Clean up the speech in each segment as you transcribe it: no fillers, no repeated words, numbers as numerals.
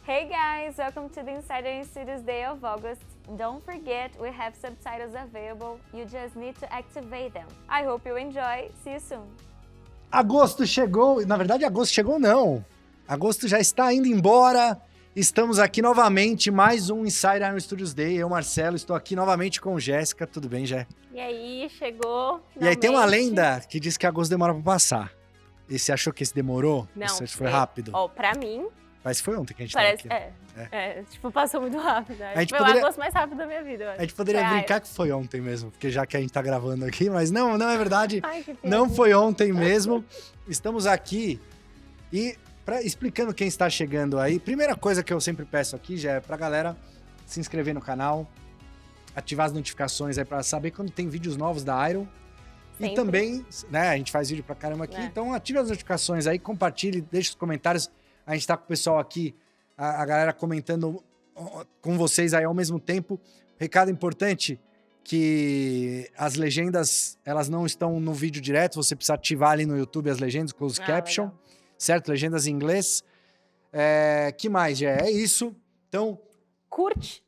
Hey guys, welcome to the Insider Studios Day of August. Don't forget, we have subtitles available. You just need to activate them. I hope you enjoy. See you soon. Agosto chegou, na verdade agosto chegou não. Agosto já está indo embora. Estamos aqui novamente, mais um Insider Iron Studios Day. Eu, Marcelo, estou aqui novamente com Jéssica. Tudo bem, Jé? E aí, chegou finalmente. E aí tem uma lenda que diz que agosto demora pra passar. E você achou que esse demorou? Não, Esse foi rápido? Ó, pra mim... Mas foi ontem que a gente parece, tava aqui. tipo, passou muito rápido. A gente foi poderia- o agosto mais rápido da minha vida, eu acho. A gente poderia Foi, brincar que foi ontem mesmo, porque já que a gente tá gravando aqui, mas não é verdade. Ai, que pena. Não foi ontem mesmo. Estamos aqui e explicando quem está chegando aí. Primeira coisa que eu sempre peço aqui já é pra galera se inscrever no canal, ativar as notificações aí pra saber quando tem vídeos novos da Iron. Sempre. E também, né, a gente faz vídeo pra caramba aqui, então ative as notificações aí, compartilhe, deixe os comentários. A gente tá com o pessoal aqui, a galera comentando com vocês aí ao mesmo tempo. Recado importante, que as legendas, elas não estão no vídeo direto, você precisa ativar ali no YouTube as legendas, closed caption, legal. certo? Legendas em inglês. Que mais, Jé? É isso. Então, Curte.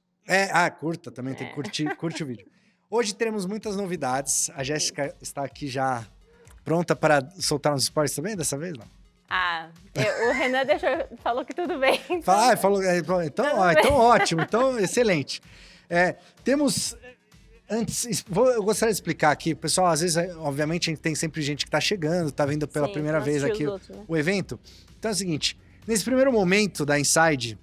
curta também, tem que curte o vídeo. Hoje teremos muitas novidades. A Jéssica está aqui já pronta para soltar uns spoilers também, dessa vez, não? O Renan falou que tudo bem. Então ótimo, então excelente. Temos, antes, eu gostaria de explicar aqui, pessoal, às vezes, obviamente, a gente tem sempre gente que está chegando, está vindo pela primeira vez aqui o evento. Então é o seguinte, nesse primeiro momento da Inside,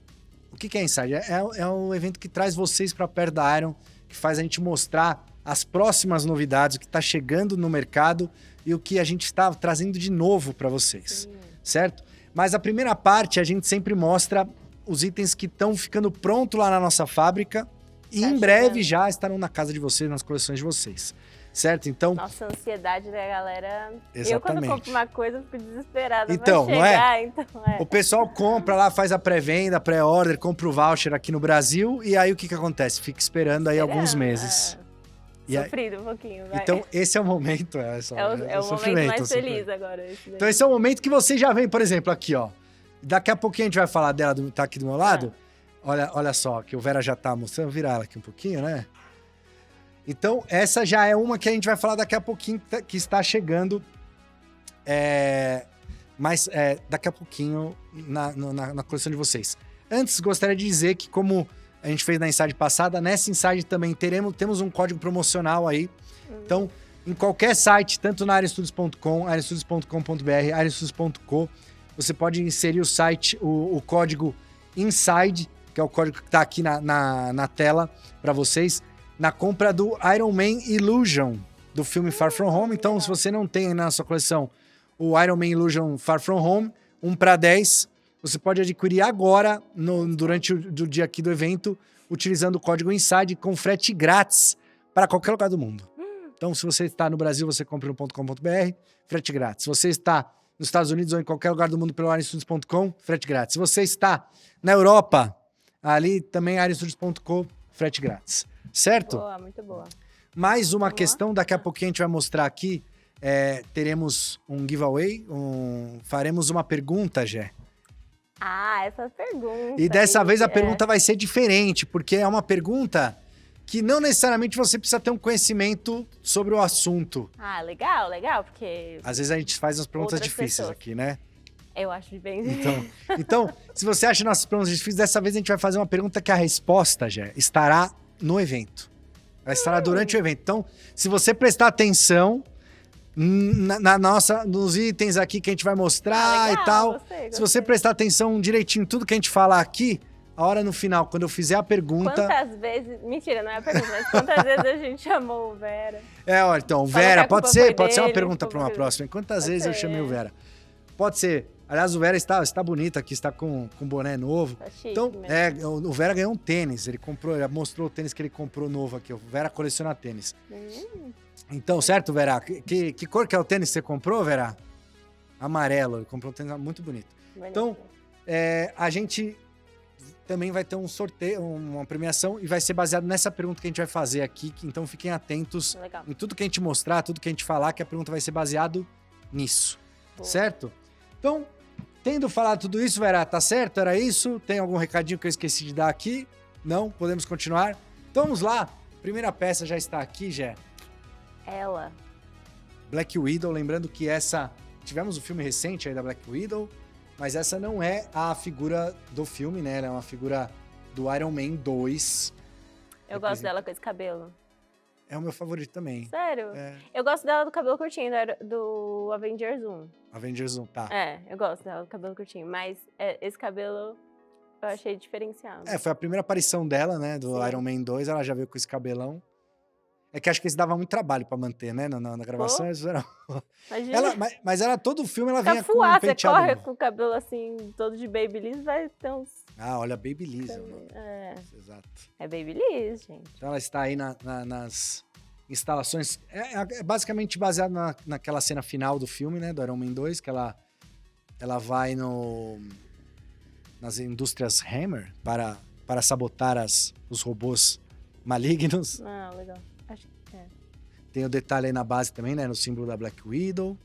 o que é Inside? É um evento que traz vocês para perto da Iron, que faz a gente mostrar as próximas novidades, o que está chegando no mercado e o que a gente está trazendo de novo para vocês, certo? Mas a primeira parte a gente sempre mostra os itens que estão ficando prontos lá na nossa fábrica e em breve já estarão na casa de vocês, nas coleções de vocês, certo? Então... Nossa, a ansiedade da galera... Exatamente. Eu, quando compro uma coisa, fico desesperada então, pra chegar, O pessoal compra lá, faz a pré-venda, pré-order, compra o voucher aqui no Brasil e aí o que acontece? Fica esperando aí alguns meses. Sofrido um pouquinho, vai. Então, esse é o momento. É o momento mais feliz agora. Então, esse é o momento que você já vem, por exemplo, aqui, ó. Daqui a pouquinho a gente vai falar dela, tá aqui do meu lado. Olha só, que o Vera já tá mostrando. Vou virar ela aqui um pouquinho, né? Então, essa já é uma que a gente vai falar daqui a pouquinho, que está chegando. Mas daqui a pouquinho na coleção de vocês. Antes, gostaria de dizer que, como a gente fez na Inside passada, nessa Inside também temos um código promocional aí. Então, em qualquer site, tanto na arestudios.com, arestudios.com.br, arestudios.co, você pode inserir o código INSIDE, que é o código que está aqui na tela para vocês, na compra do Iron Man Illusion, do filme Far From Home. Então, se você não tem na sua coleção o Iron Man Illusion Far From Home, 1 para 10, você pode adquirir agora, durante o dia aqui do evento, utilizando o código INSIDE com frete grátis para qualquer lugar do mundo. Então, se você está no Brasil, você compra no .com.br, frete grátis. Se você está nos Estados Unidos ou em qualquer lugar do mundo pelo arestudios.com, frete grátis. Se você está na Europa, ali também arestudios.com, frete grátis. Certo? Boa, muito boa. Mais uma questão, daqui a pouquinho a gente vai mostrar aqui. Teremos um giveaway, faremos uma pergunta, Jé. Essa pergunta. E dessa vez a pergunta vai ser diferente, porque é uma pergunta que não necessariamente você precisa ter um conhecimento sobre o assunto. Legal, porque... Às vezes a gente faz umas perguntas outras difíceis pessoas. aqui, né? Eu acho bem... Então, se você acha nossas perguntas difíceis, dessa vez a gente vai fazer uma pergunta que a resposta, já estará no evento. Ela estará durante o evento. Então, se você prestar atenção nos itens aqui que a gente vai mostrar legal, e tal, gostei. se você prestar atenção direitinho em tudo que a gente falar aqui, a hora no final, quando eu fizer a pergunta... Quantas vezes... Mentira, não é a pergunta, mas quantas vezes a gente chamou o Vera? Olha, então, Vera, pode ser uma pergunta para uma próxima. próxima. Quantas vezes eu chamei o Vera? Pode ser. Aliás, o Vera está bonito aqui, está com boné novo. Tá chique Então, mesmo. o Vera ganhou um tênis, ele mostrou o tênis que ele comprou novo aqui. O Vera coleciona tênis. Então, certo, Vera? Que cor que é o tênis que você comprou, Vera? Amarelo, ele comprou um tênis muito bonito. Então, a gente também vai ter um sorteio, uma premiação, e vai ser baseado nessa pergunta que a gente vai fazer aqui. Então, fiquem atentos em tudo que a gente mostrar, tudo que a gente falar, que a pergunta vai ser baseado nisso. Certo? Então, Tendo falado tudo isso, Vera, tá certo? Era isso? Tem algum recadinho que eu esqueci de dar aqui? Não? Podemos continuar? Então vamos lá. Primeira peça já está aqui, Jé. Ela. Black Widow, lembrando que essa... Tivemos um filme recente aí da Black Widow, mas essa não é a figura do filme, né? Ela é uma figura do Iron Man 2. Eu gosto dela com esse cabelo. É o meu favorito também. Sério? É. Eu gosto dela do cabelo curtinho, do Avengers 1. Avengers 1, tá. Eu gosto dela do cabelo curtinho, mas esse cabelo eu achei diferenciado. Foi a primeira aparição dela, né? Do Sim. Iron Man 2, ela já veio com esse cabelão. É que acho que esse dava muito trabalho pra manter, né? Na gravação. Mas ela, todo o filme, ela vinha com um você penteado corre novo. com o cabelo assim, todo de Babyliss, vai ter uns... Ah, olha, Babyliss, mano. Exato. É Babyliss, gente. Então ela está aí nas instalações... É basicamente baseado naquela cena final do filme, né? Do Iron Man 2, que ela vai nas indústrias Hammer para sabotar os robôs malignos. Ah, legal. Acho que é. Tem o detalhe aí na base também, né? No símbolo da Black Widow.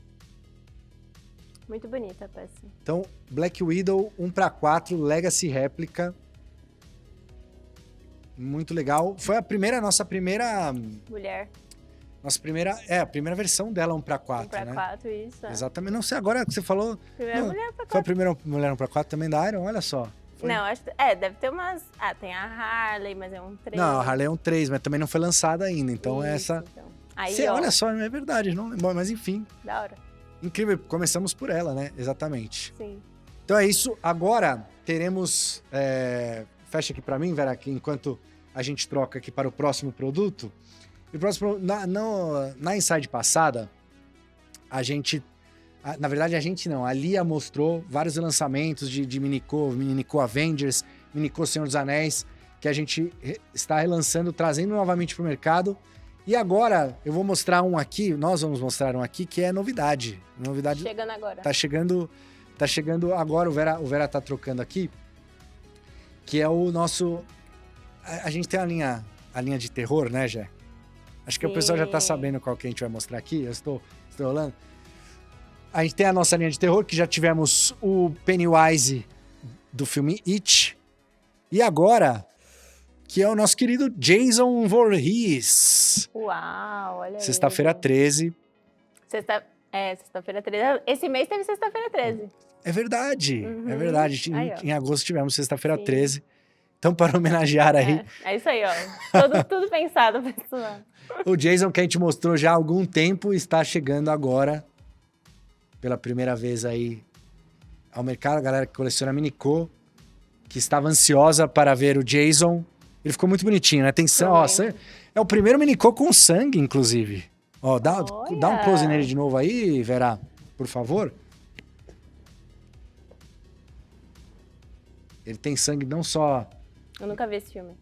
Muito bonita a peça. Então, Black Widow 1/4, Legacy réplica. Muito legal. Foi a nossa primeira... Mulher. A primeira versão dela 1/4, né? 1/4, isso. Exatamente. Não sei agora que você falou... Primeira mulher 1/4. Foi a primeira mulher 1/4 também da Iron? Olha só. Não, acho que... deve ter umas... tem a Harley, mas é um 3. Não, a Harley é um 3, mas também não foi lançada ainda. Então, isso, essa... Então. Aí, olha só, é verdade. Não, mas enfim. Da hora. Incrível. Começamos por ela, né? Exatamente. Sim. Então é isso. Agora teremos... Fecha aqui pra mim, Vera, que enquanto a gente troca aqui para o próximo produto. E o próximo... Na Inside passada, a gente... Na verdade, a gente não. A Lia mostrou vários lançamentos de Minicô Avengers, Minicô Senhor dos Anéis, que a gente está relançando, trazendo novamente para o mercado. E agora, eu vou mostrar um aqui, nós vamos mostrar um aqui, que é novidade. Chegando agora. Tá chegando agora, o Vera tá trocando aqui, que é o nosso... A gente tem a linha de terror, né, Jé? Acho que o pessoal já tá sabendo qual que a gente vai mostrar aqui, eu estou rolando. A gente tem a nossa linha de terror, que já tivemos o Pennywise do filme It. E agora, que é o nosso querido Jason Voorhees. Uau, olha aí. Sexta-feira 13. Sexta-feira 13. Esse mês teve sexta-feira 13. É verdade, é verdade. Em agosto tivemos sexta-feira 13. Então, para homenagear aí... É isso aí, ó. Tudo pensado, pessoal. O Jason, que a gente mostrou já há algum tempo, está chegando agora, pela primeira vez aí, ao mercado. A galera que coleciona Minicô, que estava ansiosa para ver o Jason. Ele ficou muito bonitinho, né? Tem sangue. É o primeiro Minicô com sangue, inclusive. Ó, dá um close nele de novo aí, Vera, por favor. Ele tem sangue não só... Eu nunca vi esse filme.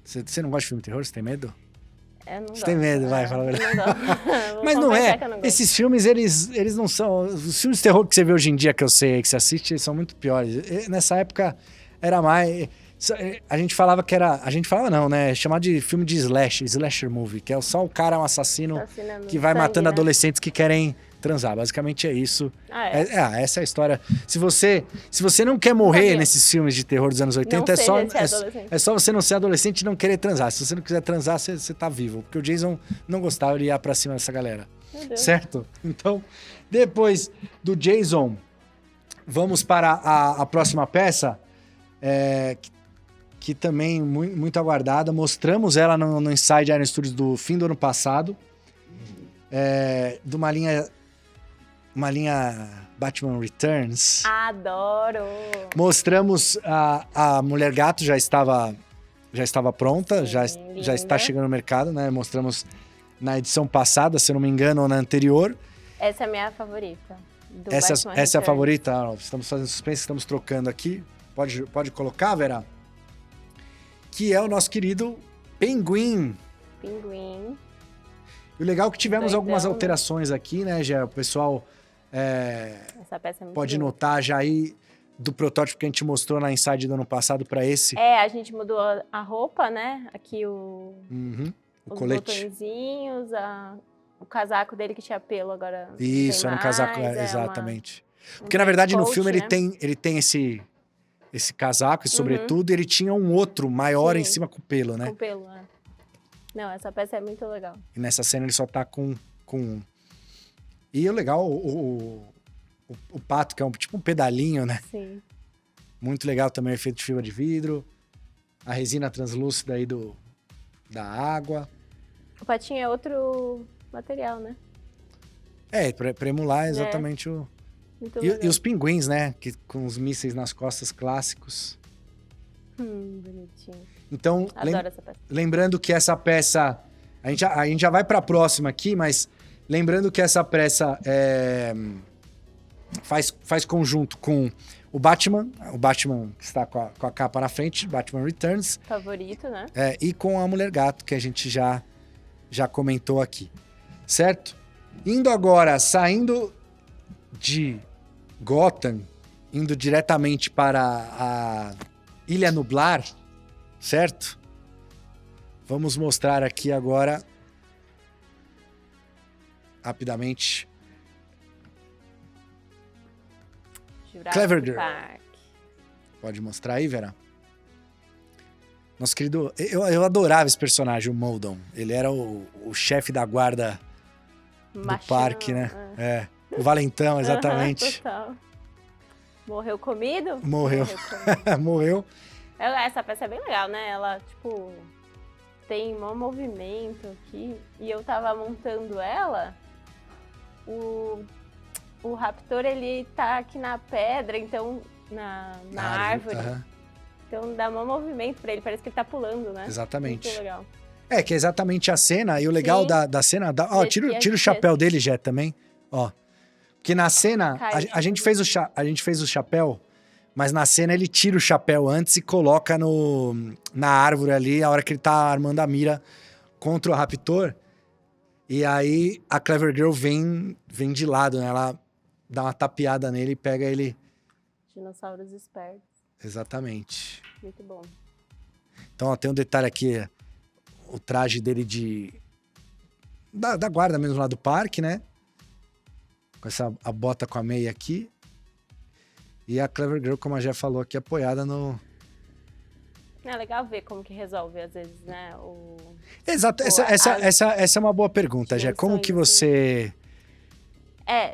Você não gosta de filme de terror? Você tem medo? Eu não gosto. Você tem medo, vai, fala a verdade. Não Mas não é. Esses filmes, eles não são... Os filmes de terror que você vê hoje em dia, que eu sei, que você assiste, eles são muito piores. Nessa época, era mais... A gente falava que era... A gente falava não, né? Chamado de filme de slasher movie, que é só o cara, um assassino que vai matando adolescentes que querem transar. Basicamente é isso. Essa é a história. Se você não quer morrer nesses filmes de terror dos anos 80, é só você não ser adolescente e não querer transar. Se você não quiser transar, você tá vivo. Porque o Jason não gostava, ele ia pra cima dessa galera. Certo? Então, depois do Jason, vamos para a próxima peça, que também muito aguardada. Mostramos ela no Inside Iron Studios do fim do ano passado. De uma linha Batman Returns. Adoro! Mostramos a Mulher Gato, já estava pronta, já está chegando no mercado, né? Mostramos na edição passada, se eu não me engano, ou na anterior. Essa é a minha favorita. Essa é a favorita? Estamos fazendo suspense, estamos trocando aqui. Pode colocar, Vera? Que é o nosso querido Pinguim. E o legal é que tivemos algumas alterações aqui, né, já o pessoal essa peça é muito pode bonita. notar já aí do protótipo que a gente mostrou na Inside do ano passado para esse. A gente mudou a roupa, né? Aqui os colete. botõezinhos, o casaco dele que tinha pelo agora. Isso, era um casaco, exatamente. Porque, na verdade, no coat, filme né? ele tem esse casaco, esse sobretudo, e ele tinha um outro maior em Sim. cima com pelo, né? Com pelo, né? Não, essa peça é muito legal. E nessa cena ele só tá com um. E o legal, o pato, que é tipo um pedalinho, né? Sim. Muito legal também o efeito de fibra de vidro. A resina translúcida aí da água. O patinho é outro material, né? Pra emular exatamente o... Muito E legal. os pinguins, né? Com os mísseis nas costas clássicos. Bonitinho. Então, Adoro essa peça. lembrando que essa peça... A gente já vai pra próxima aqui, mas lembrando que essa peça faz conjunto com o Batman que está com a capa na frente, Batman Returns, Favorito, né? e com a Mulher Gato, que a gente já comentou aqui, certo? Indo agora, saindo de Gotham, indo diretamente para a Ilha Nublar, certo? Vamos mostrar aqui agora, rapidamente, Jurassic Clever Girl. Park. Pode mostrar aí, Vera? Nosso querido... Eu adorava esse personagem, o Moldon. Ele era o chefe da guarda do parque, né? O valentão, exatamente. Total. Morreu comido? Morreu. Comido. Morreu. Essa peça é bem legal, né? Ela, tipo, tem um movimento aqui. E eu tava montando ela. O raptor, ele tá aqui na pedra, então, na árvore. Então dá um movimento pra ele, parece que ele tá pulando, né? Exatamente. Muito legal. Que é exatamente a cena, e o legal da cena... Ó, tira o chapéu dele, Jé, também. Ó. Porque na cena, a gente fez o chapéu, mas na cena ele tira o chapéu antes e coloca na árvore ali, a hora que ele tá armando a mira contra o raptor. E aí a Clever Girl vem de lado, né? Ela dá uma tapeada nele e pega ele... Dinossauros espertos. Exatamente. Muito bom. Então, ó, tem um detalhe aqui, o traje dele da guarda mesmo lá do parque, né? Com a bota com a meia aqui. E a Clever Girl, como a Jé falou aqui, apoiada no... É legal ver como que resolve, às vezes, né? Exato, essa é uma boa pergunta, Jé. Como que você...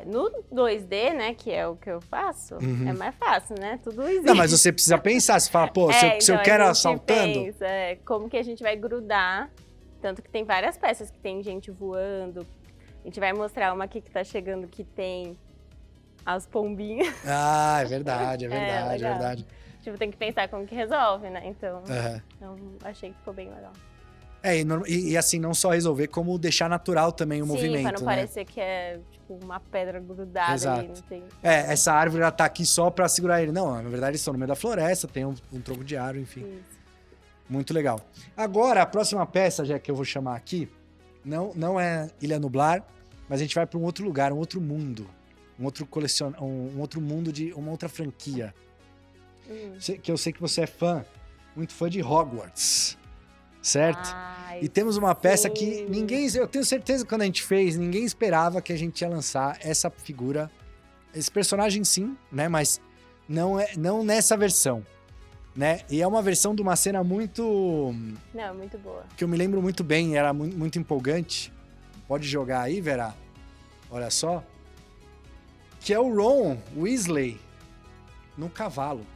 no 2D, né, que é o que eu faço, é mais fácil, né? Tudo existe. Não, mas você precisa pensar, você fala, pô, se eu quero assaltando... Pensa, como que a gente vai grudar, tanto que tem várias peças que tem gente voando, a gente vai mostrar uma aqui que tá chegando que tem as pombinhas. Ah, é verdade, é verdade. Tipo, tem que pensar como que resolve, né? Então, então achei que ficou bem legal. E assim, não só resolver, como deixar natural também o movimento, pra não né? parecer que é, tipo, uma pedra grudada ali, não tem... Essa árvore, ela tá aqui só pra segurar ele. Não, na verdade, eles estão no meio da floresta, tem um tronco de árvore, enfim. Isso. Muito legal. Agora, a próxima peça, já que eu vou chamar aqui, não é Ilha Nublar, mas a gente vai pra um outro lugar, um outro mundo. Um outro mundo de uma outra franquia. Que eu sei que você é muito fã de Hogwarts. Certo? E temos uma peça que eu tenho certeza que quando a gente fez, ninguém esperava que a gente ia lançar essa figura, esse personagem sim, né? Mas não nessa versão, né? E é uma versão de uma cena muito boa. Que eu me lembro muito bem, era muito empolgante. Pode jogar aí, Vera? Olha só. Que é o Ron Weasley no cavalo.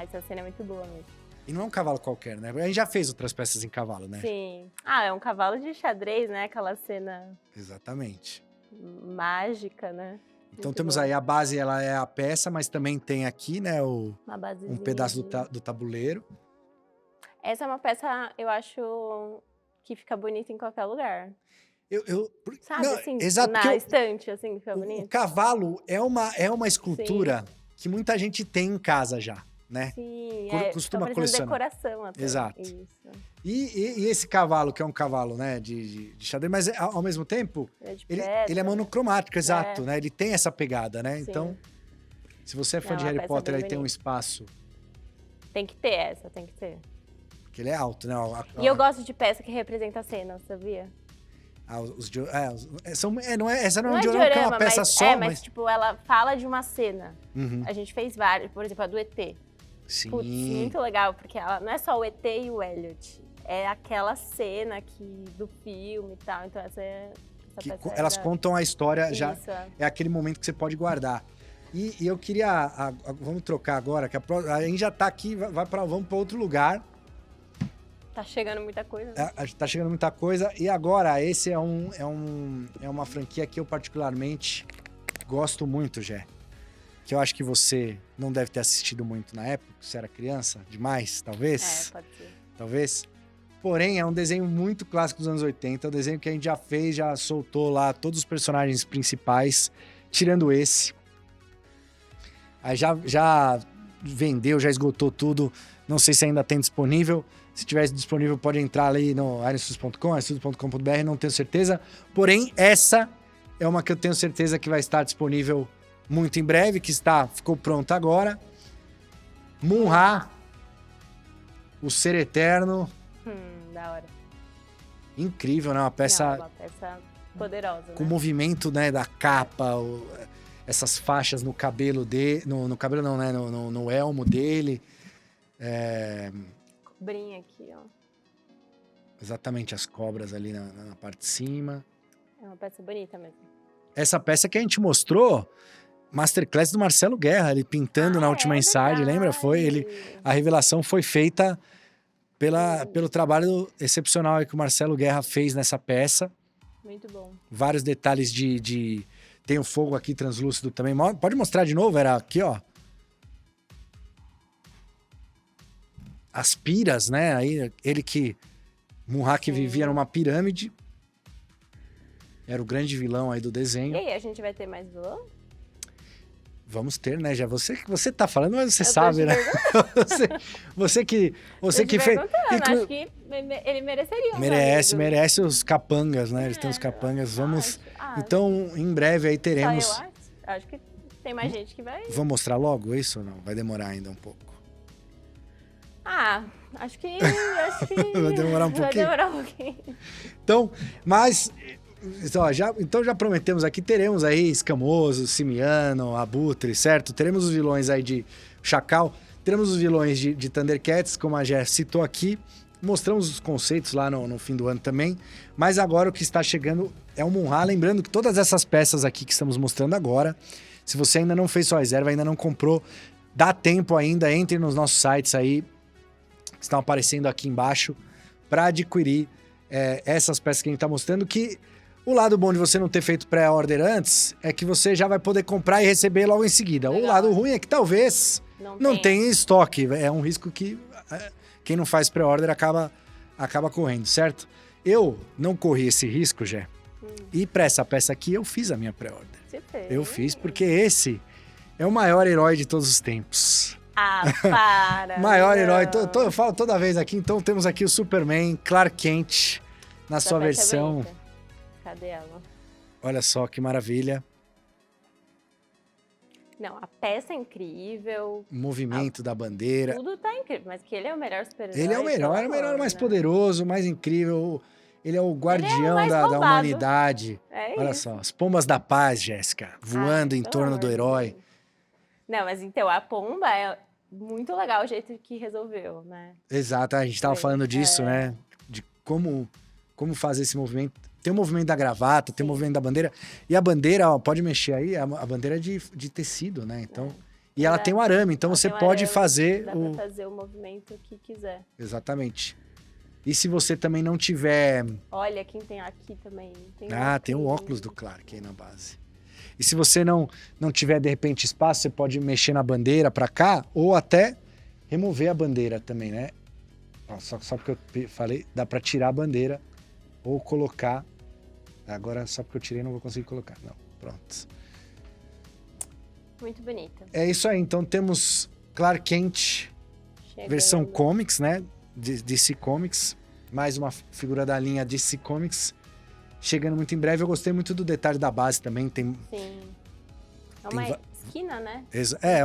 Essa cena é muito boa mesmo. E não é um cavalo qualquer, né? A gente já fez outras peças em cavalo, né? Sim. É um cavalo de xadrez, né? Aquela cena... Exatamente. Mágica, né? Então temos aí a base, ela é a peça, mas também tem aqui, né? Um pedaço do tabuleiro. Essa é uma peça, eu acho, que fica bonita em qualquer lugar. Sabe, não, assim, exato, na estante, assim, fica bonito. O cavalo é uma escultura que muita gente tem em casa já. Né? Sim, costuma colecionar. Decoração até. Exato. Isso. E esse cavalo, que é um cavalo, né, de xadrez, mas ao mesmo tempo, ele é monocromático, exato, né? Ele tem essa pegada, né? Sim. Então, se você é fã de Harry Potter, aí tem um espaço. Tem que ter tem que ter. Porque ele é alto, né? E eu gosto de peça que representa a cena, sabia? Essa não é Não um é diorama, que é uma diorama, peça mas, só, mas tipo, ela fala de uma cena. Uhum. A gente fez vários, por exemplo, a do ET. Sim. Putz, muito legal, porque ela não é só o ET e o Elliot. É aquela cena do filme e tal. Então essa peça Elas contam a história, já Isso, é aquele momento que você pode guardar. E eu queria... vamos trocar agora, que a gente já tá aqui, vamos para outro lugar. Tá chegando muita coisa. Né? Tá chegando muita coisa. E agora, esse é uma franquia que eu particularmente gosto muito, Gé. Que eu acho que você não deve ter assistido muito na época, você era criança, demais, talvez. Pode ser. Talvez. Porém, é um desenho muito clássico dos anos 80. É um desenho que a gente já fez, já soltou lá todos os personagens principais, tirando esse. Aí já vendeu, já esgotou tudo. Não sei se ainda tem disponível. Se tivesse disponível, pode entrar ali no ironstudios.com, ironstudios.com.br, não tenho certeza. Porém, essa é uma que eu tenho certeza que vai estar disponível muito em breve, ficou pronta agora. Mun-Ra, o Ser Eterno. Da hora. Incrível, né? Uma peça... Uma peça poderosa, com o né? movimento, né, da capa, essas faixas no cabelo dele... No cabelo não, né? No elmo dele. Cobrinha aqui, ó. Exatamente, as cobras ali na parte de cima. É uma peça bonita mesmo. Essa peça que a gente mostrou, Masterclass do Marcelo Guerra, ele pintando na última Inside, lembra? A revelação foi feita pelo trabalho excepcional que o Marcelo Guerra fez nessa peça. Muito bom. Vários detalhes tem o fogo aqui translúcido também. Pode mostrar de novo? Era aqui, ó. As piras, né? Aí, Mun-Ra que vivia numa pirâmide. Era o grande vilão aí do desenho. E aí, a gente vai ter mais vilão? Vamos ter, né? Já você tá falando, mas você sabe, né? você que fez. Acho que ele mereceria. Merece os capangas, né? Eles têm os capangas. Vamos. Então, em breve aí teremos. Só eu acho que tem mais gente que vai. Vamos mostrar logo isso ou não? Vai demorar ainda um pouco. Acho que vai demorar um pouquinho. Vai demorar um pouquinho. Então, mas então já prometemos aqui, teremos aí Escamoso, Simiano, Abutre, certo? Teremos os vilões aí de Chacal, teremos os vilões de Thundercats, como a Jé citou aqui. Mostramos os conceitos lá no fim do ano também. Mas agora o que está chegando é o Mun-Ra. Lembrando que todas essas peças aqui que estamos mostrando agora, se você ainda não fez sua reserva, ainda não comprou, dá tempo ainda, entre nos nossos sites aí, que estão aparecendo aqui embaixo, para adquirir essas peças que a gente está mostrando, que o lado bom de você não ter feito pré-order antes é que você já vai poder comprar e receber logo em seguida. Legal. O lado ruim é que talvez não tenha estoque. É um risco que quem não faz pré-order acaba correndo, certo? Eu não corri esse risco, Jé. E para essa peça aqui eu fiz a minha pré-order. Eu fiz porque esse é o maior herói de todos os tempos. Para! Maior herói. Eu falo toda vez aqui. Então temos aqui o Superman, Clark Kent, na sua versão... Cadê ela? Olha só que maravilha. Não, a peça é incrível. O movimento da bandeira. Tudo tá incrível, mas que ele é o melhor super-herói. Ele é o melhor, mais poderoso, mais incrível. Ele é o guardião da humanidade. Olha só, as pombas da paz, Jéssica, voando em torno do herói. Não, mas então, a pomba é muito legal o jeito que resolveu, né? Exato, a gente tava falando disso, né? De como fazer esse movimento. Tem o movimento da gravata, tem o movimento da bandeira. E a bandeira, ó, pode mexer aí, a bandeira é de tecido, né? Então, e ela tem o arame, então você pode fazer dá pra fazer o movimento que quiser. Exatamente. E se você também não tiver... Olha, quem tem aqui também. Tem o óculos do Clark aí na base. E se você não tiver, de repente, espaço, você pode mexer na bandeira pra cá, ou até remover a bandeira também, né? Ó, só porque eu falei, dá pra tirar a bandeira ou colocar... Agora, só porque eu tirei, não vou conseguir colocar. Não, pronto. Muito bonita. É isso aí. Então, temos Clark Kent, versão comics, né? DC Comics. Mais uma figura da linha DC Comics. Chegando muito em breve. Eu gostei muito do detalhe da base também. Sim. É uma esquina, né?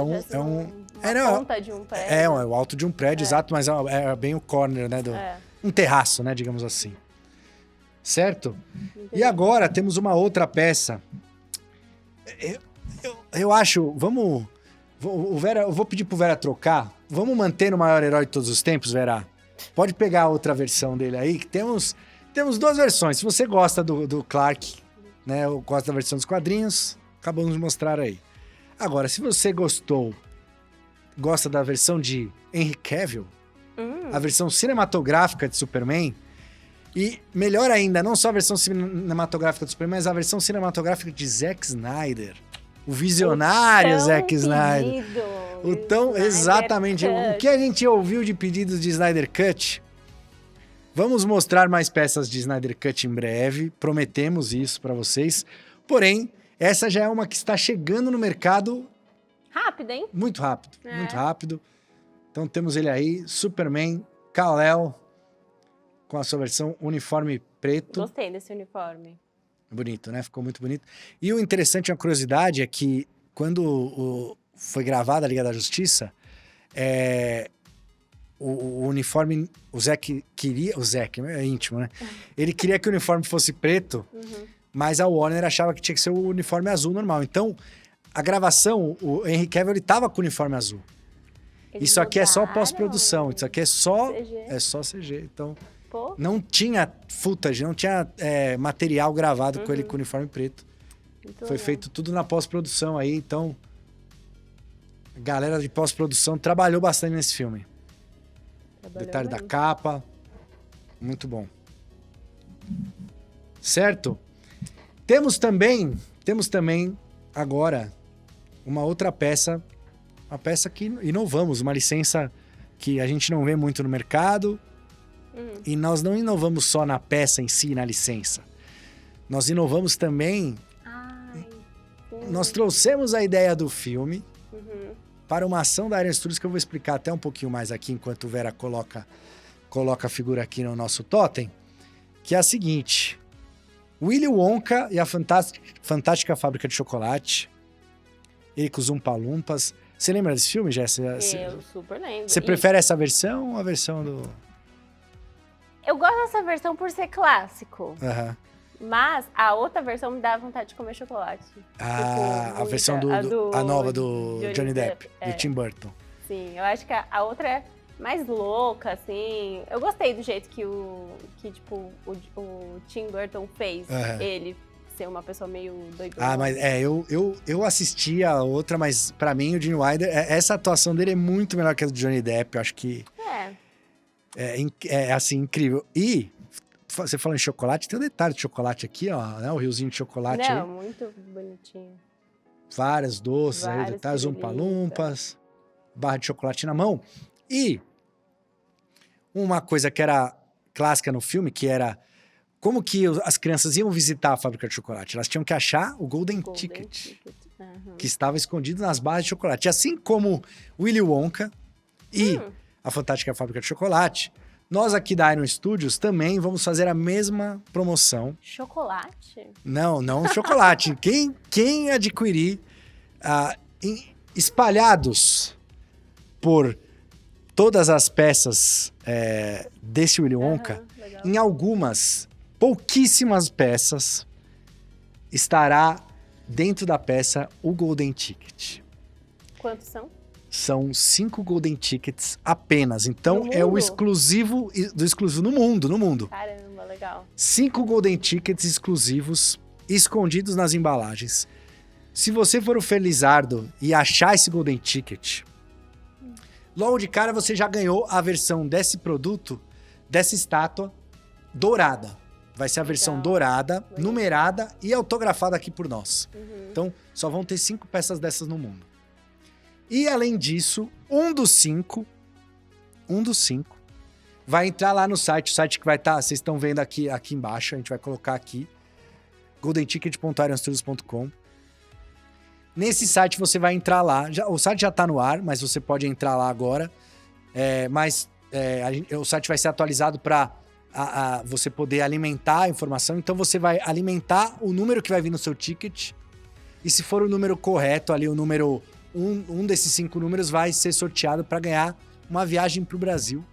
Uma ponta de um prédio. É o alto de um prédio, exato. Mas é bem o corner, né? Um terraço, né? Digamos assim. certo? E agora temos uma outra peça. Eu acho, vamos... eu vou pedir pro Vera trocar. Vamos manter no maior herói de todos os tempos, Vera? Pode pegar a outra versão dele aí, que temos duas versões. Se você gosta do Clark, né, ou gosta da versão dos quadrinhos, acabamos de mostrar aí. Agora, se você gosta da versão de Henry Cavill, a versão cinematográfica de Superman, e melhor ainda, não só a versão cinematográfica de Superman, mas a versão cinematográfica de Zack Snyder. O visionário Zack Snyder. Exatamente. O que a gente ouviu de pedidos de Snyder Cut? Vamos mostrar mais peças de Snyder Cut em breve. Prometemos isso para vocês. Porém, essa já é uma que está chegando no mercado... Rápido, hein? Muito rápido, muito rápido. Então temos ele aí, Superman, Kal-El, com a sua versão uniforme preto. Gostei desse uniforme. Bonito, né? Ficou muito bonito. E o interessante, uma curiosidade, é que quando foi gravada a Liga da Justiça, o uniforme, o Zack queria... O Zack, é íntimo, né? Ele queria que o uniforme fosse preto, mas a Warner achava que tinha que ser o uniforme azul normal. Então, a gravação, o Henry Cavill, ele tava com o uniforme azul. Isso aqui é só pós-produção, isso aqui é só CG. Então, não tinha footage, não tinha material gravado com ele com o uniforme preto. Foi feito tudo na pós-produção aí, então... A galera de pós-produção trabalhou bastante nesse filme. Detalhe da capa. Muito bom. Certo? Temos também agora uma outra peça. Uma peça que inovamos, uma licença que a gente não vê muito no mercado. E nós não inovamos só na peça em si, na licença. Nós inovamos também... Nós trouxemos a ideia do filme para uma ação da Arian Studios que eu vou explicar até um pouquinho mais aqui, enquanto o Vera coloca a figura aqui no nosso totem, que é a seguinte: Willy Wonka e a Fantástica Fábrica de Chocolate, ele com os Oompa Loompas. Você lembra desse filme, Jéssica? Eu super lembro. Você prefere essa versão ou a versão do... Eu gosto dessa versão por ser clássico. Aham. Mas a outra versão me dá vontade de comer chocolate. A versão a nova do Johnny Depp, do Tim Burton. Sim, eu acho que a outra é mais louca, assim. Eu gostei do jeito que o Tim Burton fez ele ser uma pessoa meio doidona. Mas eu assisti a outra, mas pra mim o Gene Wilder, essa atuação dele é muito melhor que a do Johnny Depp. Eu acho que é assim, incrível. E você falou em chocolate, tem um detalhe de chocolate aqui, ó, né? O riozinho de chocolate aí. Muito bonitinho. Várias doces aí, detalhes, Oompa-Loompas, barra de chocolate na mão. E uma coisa que era clássica no filme, que era como que as crianças iam visitar a fábrica de chocolate. Elas tinham que achar o Golden Ticket. Que estava escondido nas barras de chocolate. Assim como Willy Wonka e a Fantástica Fábrica de Chocolate, nós aqui da Iron Studios também vamos fazer a mesma promoção. Chocolate? Não chocolate. Quem adquirir espalhados por todas as peças desse Willy Wonka, em algumas, pouquíssimas peças, estará dentro da peça o Golden Ticket. Quantos são? São 5 Golden Tickets apenas. Então, é o exclusivo do exclusivo no mundo. Caramba, legal. 5 Golden Tickets exclusivos, escondidos nas embalagens. Se você for o Felizardo e achar esse Golden Ticket, logo de cara você já ganhou a versão desse produto, dessa estátua, dourada. Vai ser a versão dourada, numerada e autografada aqui por nós. Então, só vão ter 5 peças dessas no mundo. E, além disso, um dos cinco vai entrar lá no site, o site que vai estar, vocês estão vendo aqui embaixo, a gente vai colocar aqui, goldenticket.ironstudios.com. Nesse site você vai entrar lá, o site já está no ar, mas você pode entrar lá agora, o site vai ser atualizado para você poder alimentar a informação, então você vai alimentar o número que vai vir no seu ticket, e se for o número correto, ali o número... Um desses 5 números vai ser sorteado para ganhar uma viagem para o Brasil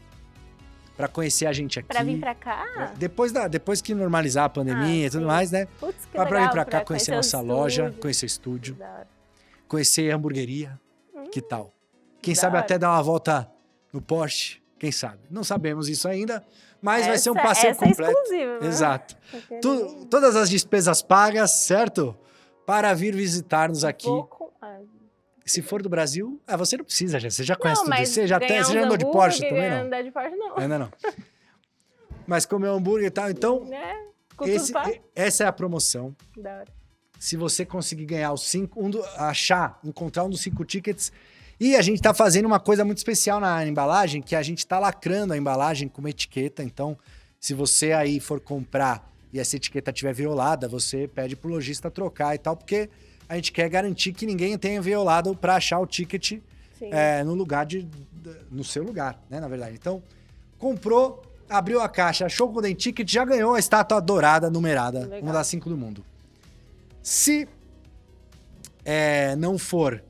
pra conhecer a gente aqui. Pra vir pra cá? Depois que normalizar a pandemia e tudo mais, né? Putz, que Pra legal. vir pra cá, conhecer nossa loja, estúdio. conhecer estúdio, Da hora. conhecer a hamburgueria. Que tal? Quem Da sabe hora. até dar uma volta no Porsche? Quem sabe? Não sabemos isso ainda, mas vai ser um passeio essa completo. É exclusiva, né? Exato. Porque Todas as despesas pagas, certo? Para vir visitar-nos aqui. Se for do Brasil, você não precisa, já. Você já conhece tudo isso. Você já andou de Porsche também, não? Andar de Porsche, não. Ainda não. Mas comer hambúrguer e tal, então... Né? Essa é a promoção. Da hora. Se você conseguir ganhar os 5... encontrar um dos 5 tickets... E a gente tá fazendo uma coisa muito especial na embalagem, que a gente tá lacrando a embalagem com uma etiqueta. Então, se você aí for comprar e essa etiqueta estiver violada, você pede pro lojista trocar e tal, porque a gente quer garantir que ninguém tenha violado para achar o ticket no seu lugar, né, na verdade. Então, comprou, abriu a caixa, achou o Golden Ticket, já ganhou a estátua dourada numerada, Legal. uma das 5 do mundo. Se não for...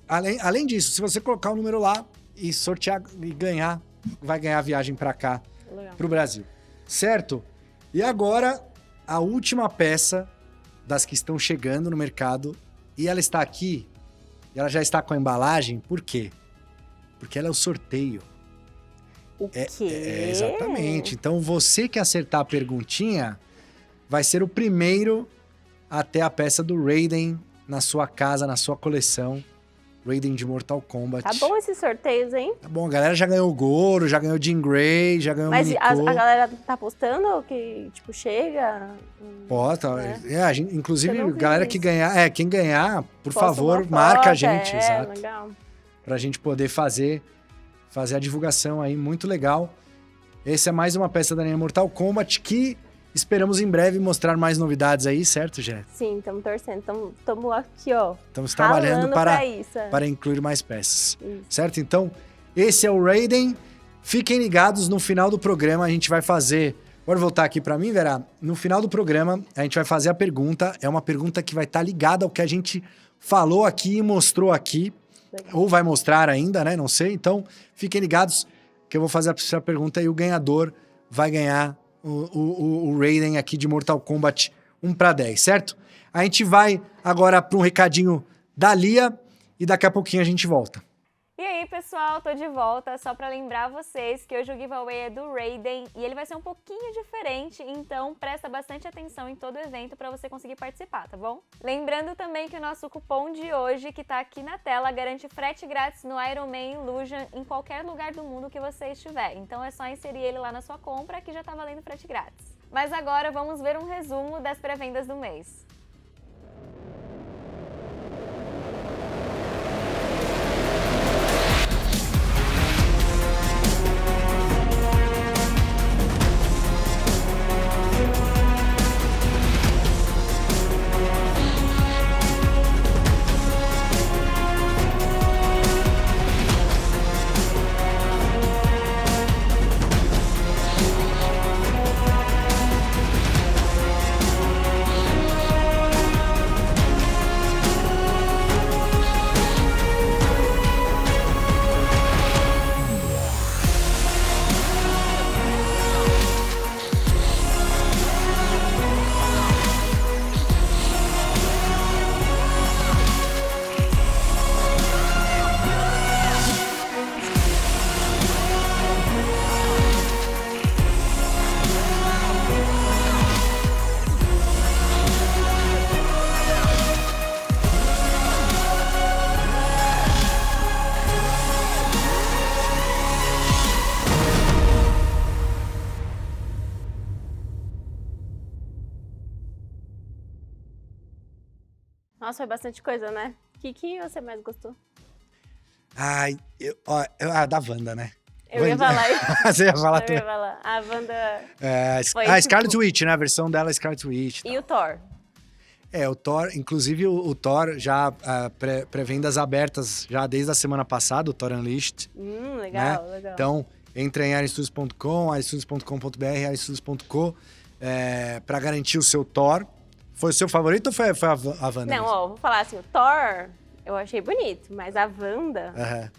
Além disso, se você colocar o número lá e sortear e ganhar, vai ganhar a viagem para cá, pro Brasil. Certo? E agora, a última peça das que estão chegando no mercado, e ela está aqui, e ela já está com a embalagem, por quê? Porque ela é o sorteio. O quê? Exatamente. Então, você que acertar a perguntinha, vai ser o primeiro a ter a peça do Raiden na sua casa, na sua coleção. Raiden de Mortal Kombat. Tá bom esses sorteios, hein? Tá bom, a galera já ganhou o Goro, já ganhou o Jean Grey, já ganhou o Mas Minicô. a galera tá postando que, tipo, chega? Pode, né? Inclusive, Eu não vi galera isso. que ganhar, quem ganhar, por Posta favor, uma foto, marca a gente, exato. Legal. Pra gente poder fazer a divulgação aí, muito legal. Essa é mais uma peça da linha Mortal Kombat que esperamos em breve mostrar mais novidades aí, certo, Jé? Sim, estamos torcendo. Estamos aqui, ó. Estamos trabalhando para isso. para incluir mais peças, Isso. certo? Então, esse é o Raiden. Fiquem ligados, no final do programa a gente vai fazer... Pode voltar aqui para mim, Vera? No final do programa a gente vai fazer a pergunta. É uma pergunta que vai estar ligada ao que a gente falou aqui e mostrou aqui. Legal. Ou vai mostrar ainda, né? Não sei. Então, fiquem ligados que eu vou fazer a pergunta e o ganhador vai ganhar o Raiden aqui de Mortal Kombat 1/10, certo? A gente vai agora para um recadinho da Lia e daqui a pouquinho a gente volta. E aí, pessoal, tô de volta, só pra lembrar vocês que hoje o giveaway é do Raiden e ele vai ser um pouquinho diferente, então presta bastante atenção em todo o evento pra você conseguir participar, tá bom? Lembrando também que o nosso cupom de hoje, que tá aqui na tela, garante frete grátis no Iron Man Illusion em qualquer lugar do mundo que você estiver, então é só inserir ele lá na sua compra que já tá valendo frete grátis. Mas agora vamos ver um resumo das pré-vendas do mês. Nossa, foi bastante coisa, né? O que você mais gostou? Ai, da Wanda, né? Eu ia falar isso. Você ia falar Eu também. ia falar. A Wanda foi, Scarlet tipo- Witch, né? A versão dela é Scarlet Witch. e o Thor. O Thor, inclusive o Thor já pré-vendas abertas já desde a semana passada, o Thor Unleashed. Legal, legal. Então, entra em aristudios.com, aristudios.com.br, aristudios.co para garantir o seu Thor. Foi o seu favorito ou foi a Wanda? Não, ó, vou falar assim, o Thor eu achei bonito, mas a Wanda... Aham.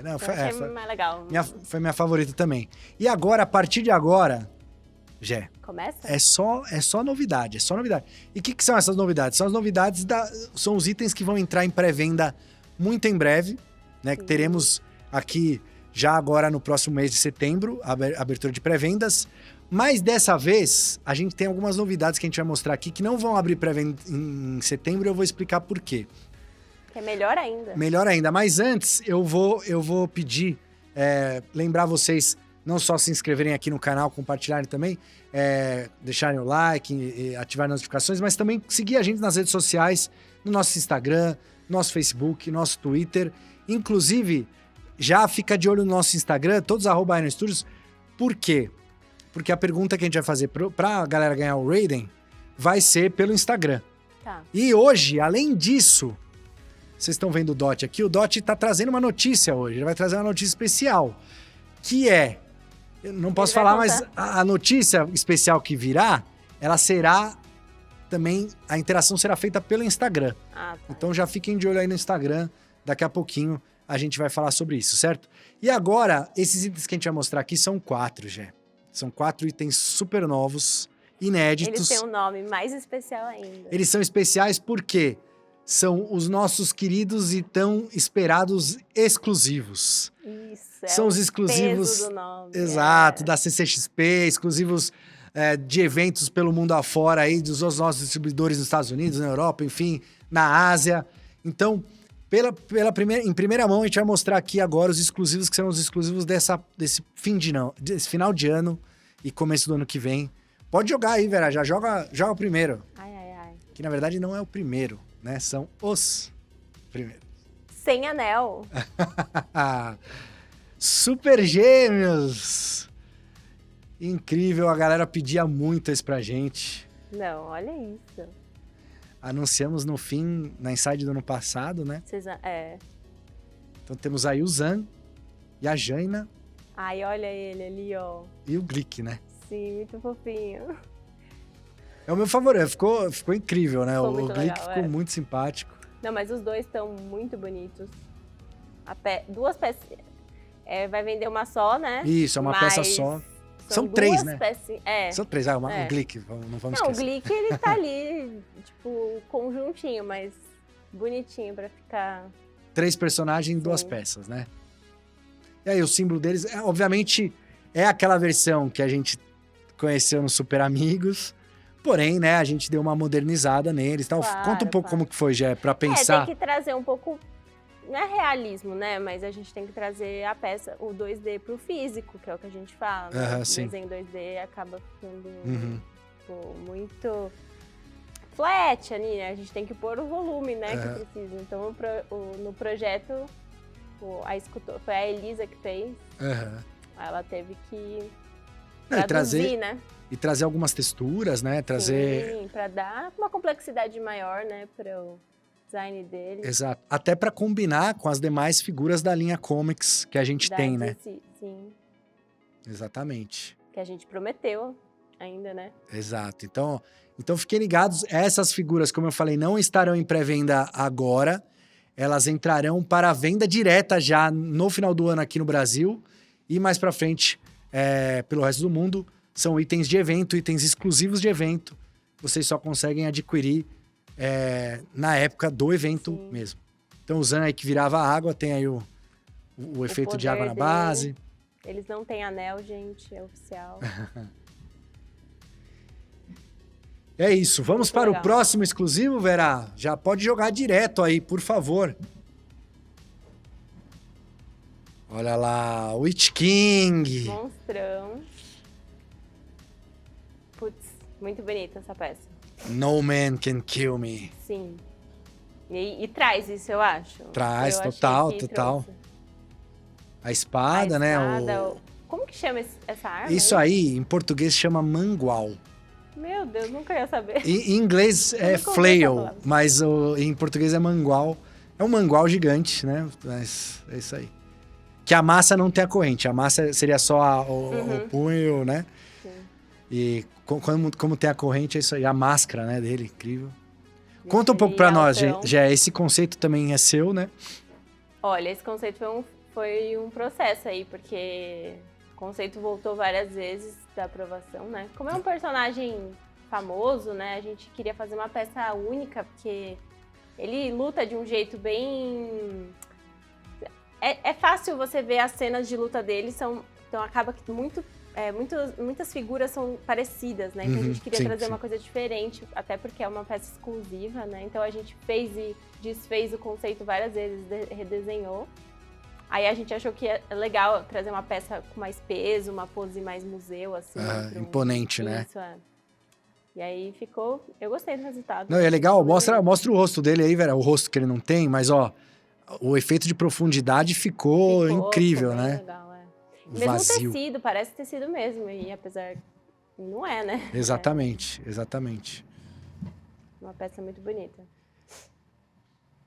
Não, achei mais legal. Foi minha favorita também. E agora, a partir de agora, Jé, Começa? é só novidade, E o que são essas novidades? São as novidades, são os itens que vão entrar em pré-venda muito em breve, né? Que teremos aqui já agora no próximo mês de setembro, a abertura de pré-vendas. Mas dessa vez, a gente tem algumas novidades que a gente vai mostrar aqui que não vão abrir pré-venda em setembro e eu vou explicar por quê. Que é melhor ainda. Melhor ainda. Mas antes, eu vou pedir, lembrar vocês não só se inscreverem aqui no canal, compartilharem também, deixarem o like, ativarem as notificações, mas também seguir a gente nas redes sociais, no nosso Instagram, nosso Facebook, nosso Twitter. Inclusive, já fica de olho no nosso Instagram, todos @AeronStudios. Por quê? Porque a pergunta que a gente vai fazer pra galera ganhar o Raiden vai ser pelo Instagram. Tá. E hoje, além disso, vocês estão vendo o Dot aqui, o Dot tá trazendo uma notícia hoje. Ele vai trazer uma notícia especial, que eu não posso falar, mas a notícia especial que virá, ela será também, a interação será feita pelo Instagram. Tá. Então já fiquem de olho aí no Instagram, daqui a pouquinho a gente vai falar sobre isso, certo? E agora, esses itens que a gente vai mostrar aqui são 4, Jé. São 4 itens super novos, inéditos. Eles têm um nome mais especial ainda. Eles são especiais porque são os nossos queridos e tão esperados exclusivos. Isso, são os exclusivos, peso do nome. Exato, da CCXP, exclusivos de eventos pelo mundo afora aí, dos nossos distribuidores nos Estados Unidos, na Europa, enfim, na Ásia. Então, em primeira mão, a gente vai mostrar aqui agora os exclusivos, que serão os exclusivos desse final de ano e começo do ano que vem. Pode jogar aí, Vera, já joga o primeiro. Ai. Que na verdade não é o primeiro, né? São os primeiros. Sem anel. Super Gêmeos! Incrível, a galera pedia muito isso pra gente. Não, olha isso. Anunciamos na Inside do ano passado, né? Então temos aí o Zan e a Jaina. Ai, olha ele ali, ó. E o Glick, né? Sim, muito fofinho. É o meu favorito, ficou incrível, né? Ficou o muito Glick legal, ficou muito simpático. Não, mas os dois estão muito bonitos. Duas peças. Vai vender uma só, né? Isso, é uma peça só. São 3, né? São 3, o Glick, não vamos esquecer. O Glick, ele tá ali, tipo, conjuntinho, mas bonitinho pra ficar... 3 personagens em 2 peças, né? E aí, o símbolo deles, obviamente, é aquela versão que a gente conheceu no Super Amigos, porém, né, a gente deu uma modernizada neles. Tal. Claro, conta um pouco como que foi, Jé, pra pensar... tem que trazer um pouco... Não é realismo, né? Mas a gente tem que trazer a peça, o 2D pro físico, que é o que a gente fala. Né? O desenho 2D acaba ficando muito flat ali, né? A gente tem que pôr o volume, né? Que precisa. Então, no projeto, foi a Elisa que fez. Ela teve que traduzir, né? E trazer algumas texturas, né? Sim, pra dar uma complexidade maior, né? Para o design dele. Exato. Até para combinar com as demais figuras da linha Comics que a gente tem, né? Sim. Exatamente. Que a gente prometeu ainda, né? Exato. Então fiquem ligados. Essas figuras, como eu falei, não estarão em pré-venda agora. Elas entrarão para a venda direta já no final do ano aqui no Brasil. E mais para frente, pelo resto do mundo. São itens de evento, itens exclusivos de evento. Vocês só conseguem adquirir na época do evento mesmo. Então, usando aí que virava água, tem aí o efeito de água na base. Eles não têm anel, gente, é oficial. É isso. Vamos para o próximo exclusivo, Vera? Já pode jogar direto aí, por favor. Olha lá, o Witch King. Monstrão. Putz, muito bonita essa peça. No Man Can Kill Me. Sim. E traz isso, eu acho. Traz, total. Trouxe. A espada, né? Como que chama essa arma? Isso aí, em português, chama mangual. Meu Deus, nunca ia saber. Em inglês é flail, mas em português é mangual. É um mangual gigante, né? Mas é isso aí. Que a massa não tem a corrente. A massa seria só o punho, né? Sim. E como tem a corrente, é isso aí. A máscara, né, dele, incrível. Conta um pouco pra nós, já esse conceito também é seu, né? Olha, esse conceito foi um processo aí, porque o conceito voltou várias vezes da aprovação, né? Como é um personagem famoso, né? A gente queria fazer uma peça única, porque ele luta de um jeito bem... É fácil você ver as cenas de luta dele, então acaba que muitas figuras são parecidas, né? Então a gente queria trazer uma coisa diferente, até porque é uma peça exclusiva, né? Então a gente fez e desfez o conceito várias vezes, redesenhou. Aí a gente achou que é legal trazer uma peça com mais peso, uma pose mais museu, assim. Imponente, né? Isso, E aí ficou... Eu gostei do resultado. Não, é legal. Mostra o rosto dele aí, Vera. O rosto que ele não tem, mas ó... O efeito de profundidade ficou incrível, ficou né? Legal, Mesmo vazio. tecido, parece tecido mesmo. E apesar... Não é, né? Exatamente. Uma peça muito bonita.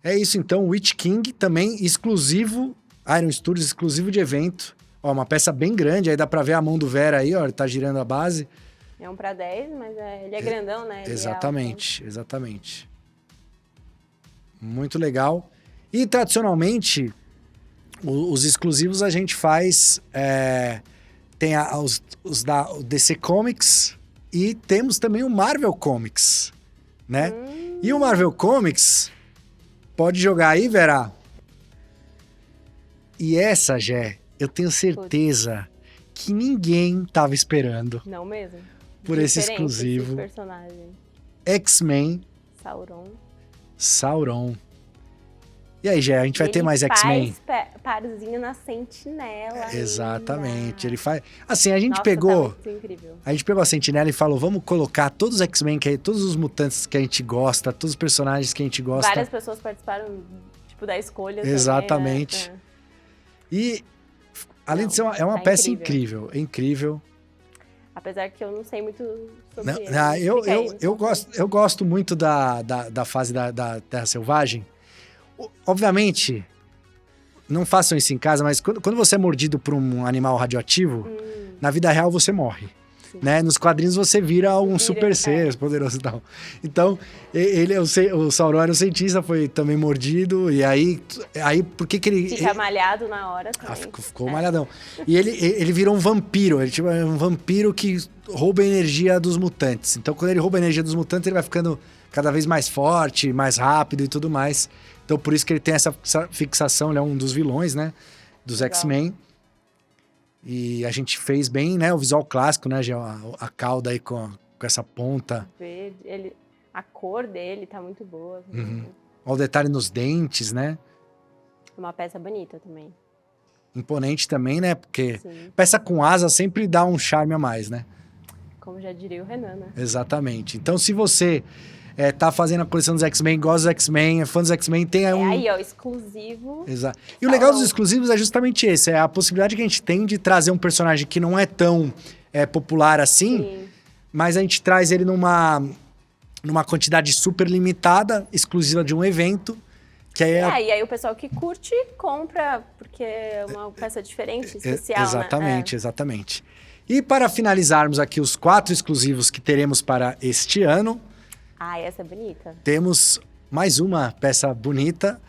É isso, então. Witch King também exclusivo... Iron Studios, exclusivo de evento. Ó, uma peça bem grande, aí dá pra ver a mão do Vera aí, ó, ele tá girando a base. É 1:10, mas ele é grandão, né? Ele exatamente. Muito legal. E, tradicionalmente, os exclusivos a gente faz... tem os da DC Comics e temos também o Marvel Comics, né? E o Marvel Comics, pode jogar aí, Vera? E essa, Gé, eu tenho certeza que ninguém tava esperando. Não mesmo. Por esse exclusivo. Esse personagem. X-Men. Sauron. E aí, Gé, a gente vai ter mais X-Men? Faz parzinho na Sentinela. Exatamente. Ele faz... Assim, a gente Nossa, pegou... Tá incrível. A gente pegou a Sentinela e falou, vamos colocar todos os X-Men, todos os mutantes que a gente gosta, todos os personagens que a gente gosta. Várias pessoas participaram, da escolha. Exatamente. Também, né? E, além de ser uma peça incrível. Apesar que eu não sei muito sobre ele. Eu gosto muito da fase da Terra Selvagem. Obviamente, não façam isso em casa, mas quando você é mordido por um animal radioativo, na vida real você morre. Né? Nos quadrinhos você vira um super ser poderoso e tal. Então, o Sauron era um cientista, foi também mordido, e aí por que ele... Fica malhado na hora também. Ficou malhadão. E ele virou um vampiro, ele é um vampiro que rouba a energia dos mutantes. Então, quando ele rouba a energia dos mutantes, ele vai ficando cada vez mais forte, mais rápido e tudo mais. Então, por isso que ele tem essa fixação, ele é um dos vilões, né? Dos X-Men. E a gente fez bem, né? O visual clássico, né? A cauda aí com essa ponta. Verde, a cor dele tá muito boa. Olha o detalhe nos dentes, né? É uma peça bonita também. Imponente também, né? Porque peça com asa sempre dá um charme a mais, né? Como já diria o Renan, né? Exatamente. Então, se você tá fazendo a coleção dos X-Men, gosta dos X-Men, é fã dos X-Men, tem aí aí, ó, exclusivo. Exato. E o legal dos exclusivos é justamente esse, é a possibilidade que a gente tem de trazer um personagem que não é tão popular assim, mas a gente traz ele numa quantidade super limitada, exclusiva de um evento, que aí e aí o pessoal que curte, compra, porque é uma peça diferente, especial, Exatamente. E para finalizarmos aqui os 4 exclusivos que teremos para este ano... essa é bonita. Temos mais uma peça bonita.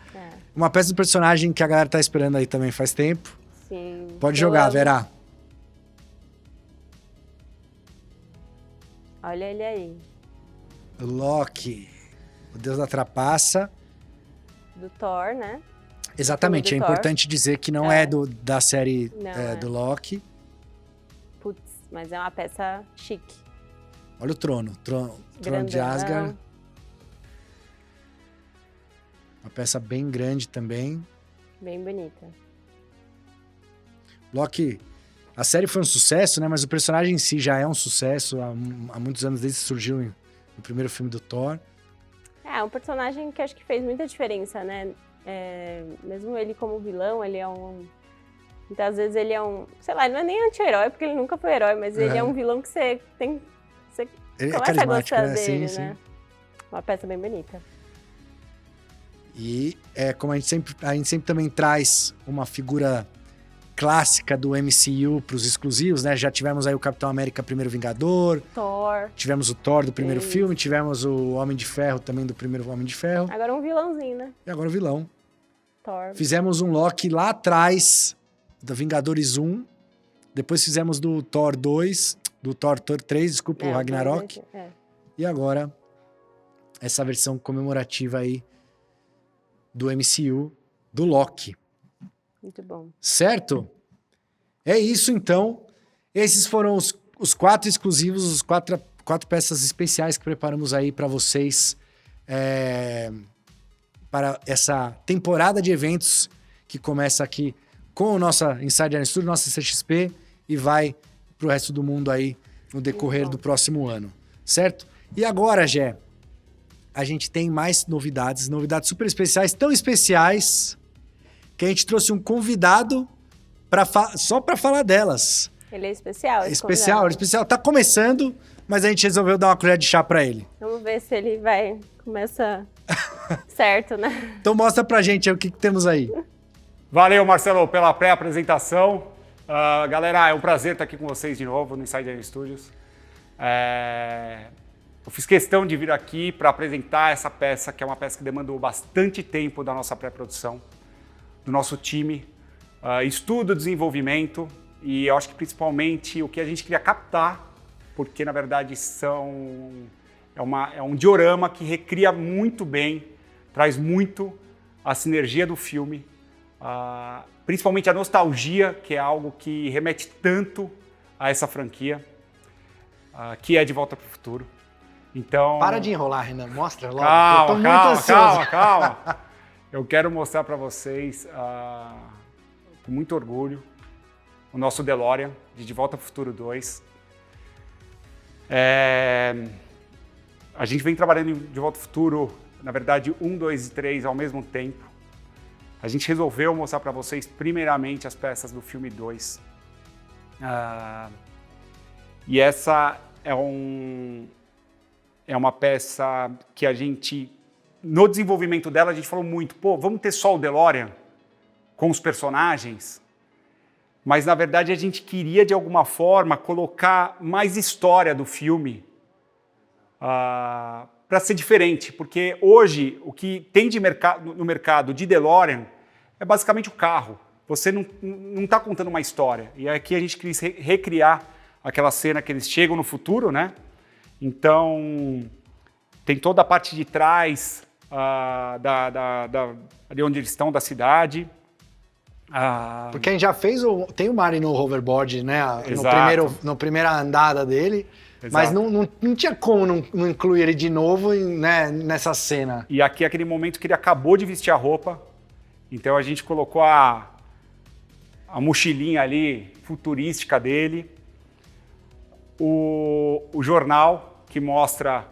Uma peça do personagem que a galera tá esperando aí também faz tempo. Sim. Pode jogar, Vera. Olha ele aí. Loki, o deus da trapaça. Do Thor, né? Exatamente, é importante dizer que não é da série do Loki. Putz, mas é uma peça chique. Olha o trono de Asgard. Uma peça bem grande também. Bem bonita. Loki, a série foi um sucesso, né? Mas o personagem em si já é um sucesso há muitos anos, desde que surgiu no primeiro filme do Thor. É um personagem que acho que fez muita diferença, né? Mesmo ele como vilão, ele é muitas vezes ele é sei lá, ele não é nem anti-herói, porque ele nunca foi herói, mas ele é um vilão que você ele começa a gostar dele, sim, né? Sim. Uma peça bem bonita. E como a gente sempre também traz uma figura clássica do MCU para os exclusivos, né? Já tivemos aí o Capitão América Primeiro Vingador. Thor. Tivemos o Thor do primeiro filme, tivemos o Homem de Ferro também do primeiro Homem de Ferro. Agora um vilãozinho, né? E agora o vilão. Thor. Fizemos um Loki lá atrás, da Vingadores 1. Depois fizemos do Thor 2, do Thor 3, desculpa, o Ragnarok. E agora, essa versão comemorativa aí do MCU, do Loki. Muito bom. Certo? É isso, então. Esses foram os 4 exclusivos, os 4 peças especiais que preparamos aí para vocês para essa temporada de eventos que começa aqui com o nosso Inside Iron Studio, nossa CXP, e vai pro resto do mundo aí no decorrer do próximo ano, certo? E agora, Gé, a gente tem mais novidades super especiais, tão especiais que a gente trouxe um convidado só para falar delas. Ele é especial. Especial. Tá começando, mas a gente resolveu dar uma colher de chá para ele. Vamos ver se ele começa certo, né? Então mostra pra gente aí o que temos aí. Valeu, Marcelo, pela pré-apresentação. Galera, é um prazer estar aqui com vocês de novo no Inside Iron Studios. Eu fiz questão de vir aqui para apresentar essa peça, que é uma peça que demandou bastante tempo da nossa pré-produção, do nosso time, estudo, desenvolvimento, e eu acho que principalmente o que a gente queria captar, porque na verdade é um diorama que recria muito bem, traz muito a sinergia do filme, principalmente a nostalgia, que é algo que remete tanto a essa franquia, que é De Volta para o Futuro. Então... Para de enrolar, Renan, mostra logo. Eu tô muito ansioso. Calma. Eu quero mostrar para vocês, com muito orgulho, o nosso DeLorean de Volta para o Futuro 2. A gente vem trabalhando em De Volta ao Futuro, na verdade, 1, 2 e 3 ao mesmo tempo. A gente resolveu mostrar para vocês, primeiramente, as peças do filme 2. E essa é uma peça que a gente, no desenvolvimento dela, a gente falou muito, vamos ter só o DeLorean com os personagens? Mas, na verdade, a gente queria, de alguma forma, colocar mais história do filme para ser diferente, porque hoje o que tem no mercado de DeLorean é basicamente o carro. Você não está contando uma história. E aqui a gente quis recriar aquela cena que eles chegam no futuro, né? Então, tem toda a parte de trás ali onde eles estão, da cidade. Porque a gente já fez, tem o Marty no hoverboard, né? No primeira andada dele. Exato. Mas não tinha como não incluir ele de novo, né, nessa cena. E aqui é aquele momento que ele acabou de vestir a roupa, então a gente colocou a mochilinha ali futurística dele, o jornal que mostra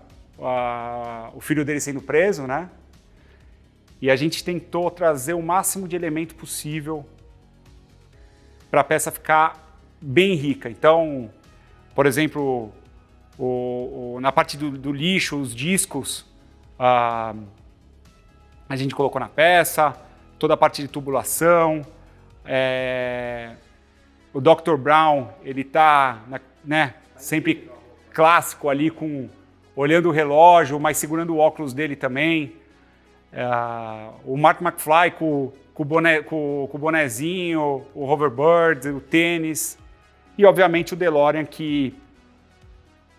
o filho dele sendo preso, né? E a gente tentou trazer o máximo de elemento possível para a peça ficar bem rica. Então, por exemplo, na parte do lixo, os discos, a gente colocou na peça, toda a parte de tubulação. O Dr. Brown, ele está, né, sempre clássico ali, olhando o relógio, mas segurando o óculos dele também. O Mark McFly com o bonezinho, o hoverboard, o tênis. E, obviamente, o DeLorean, que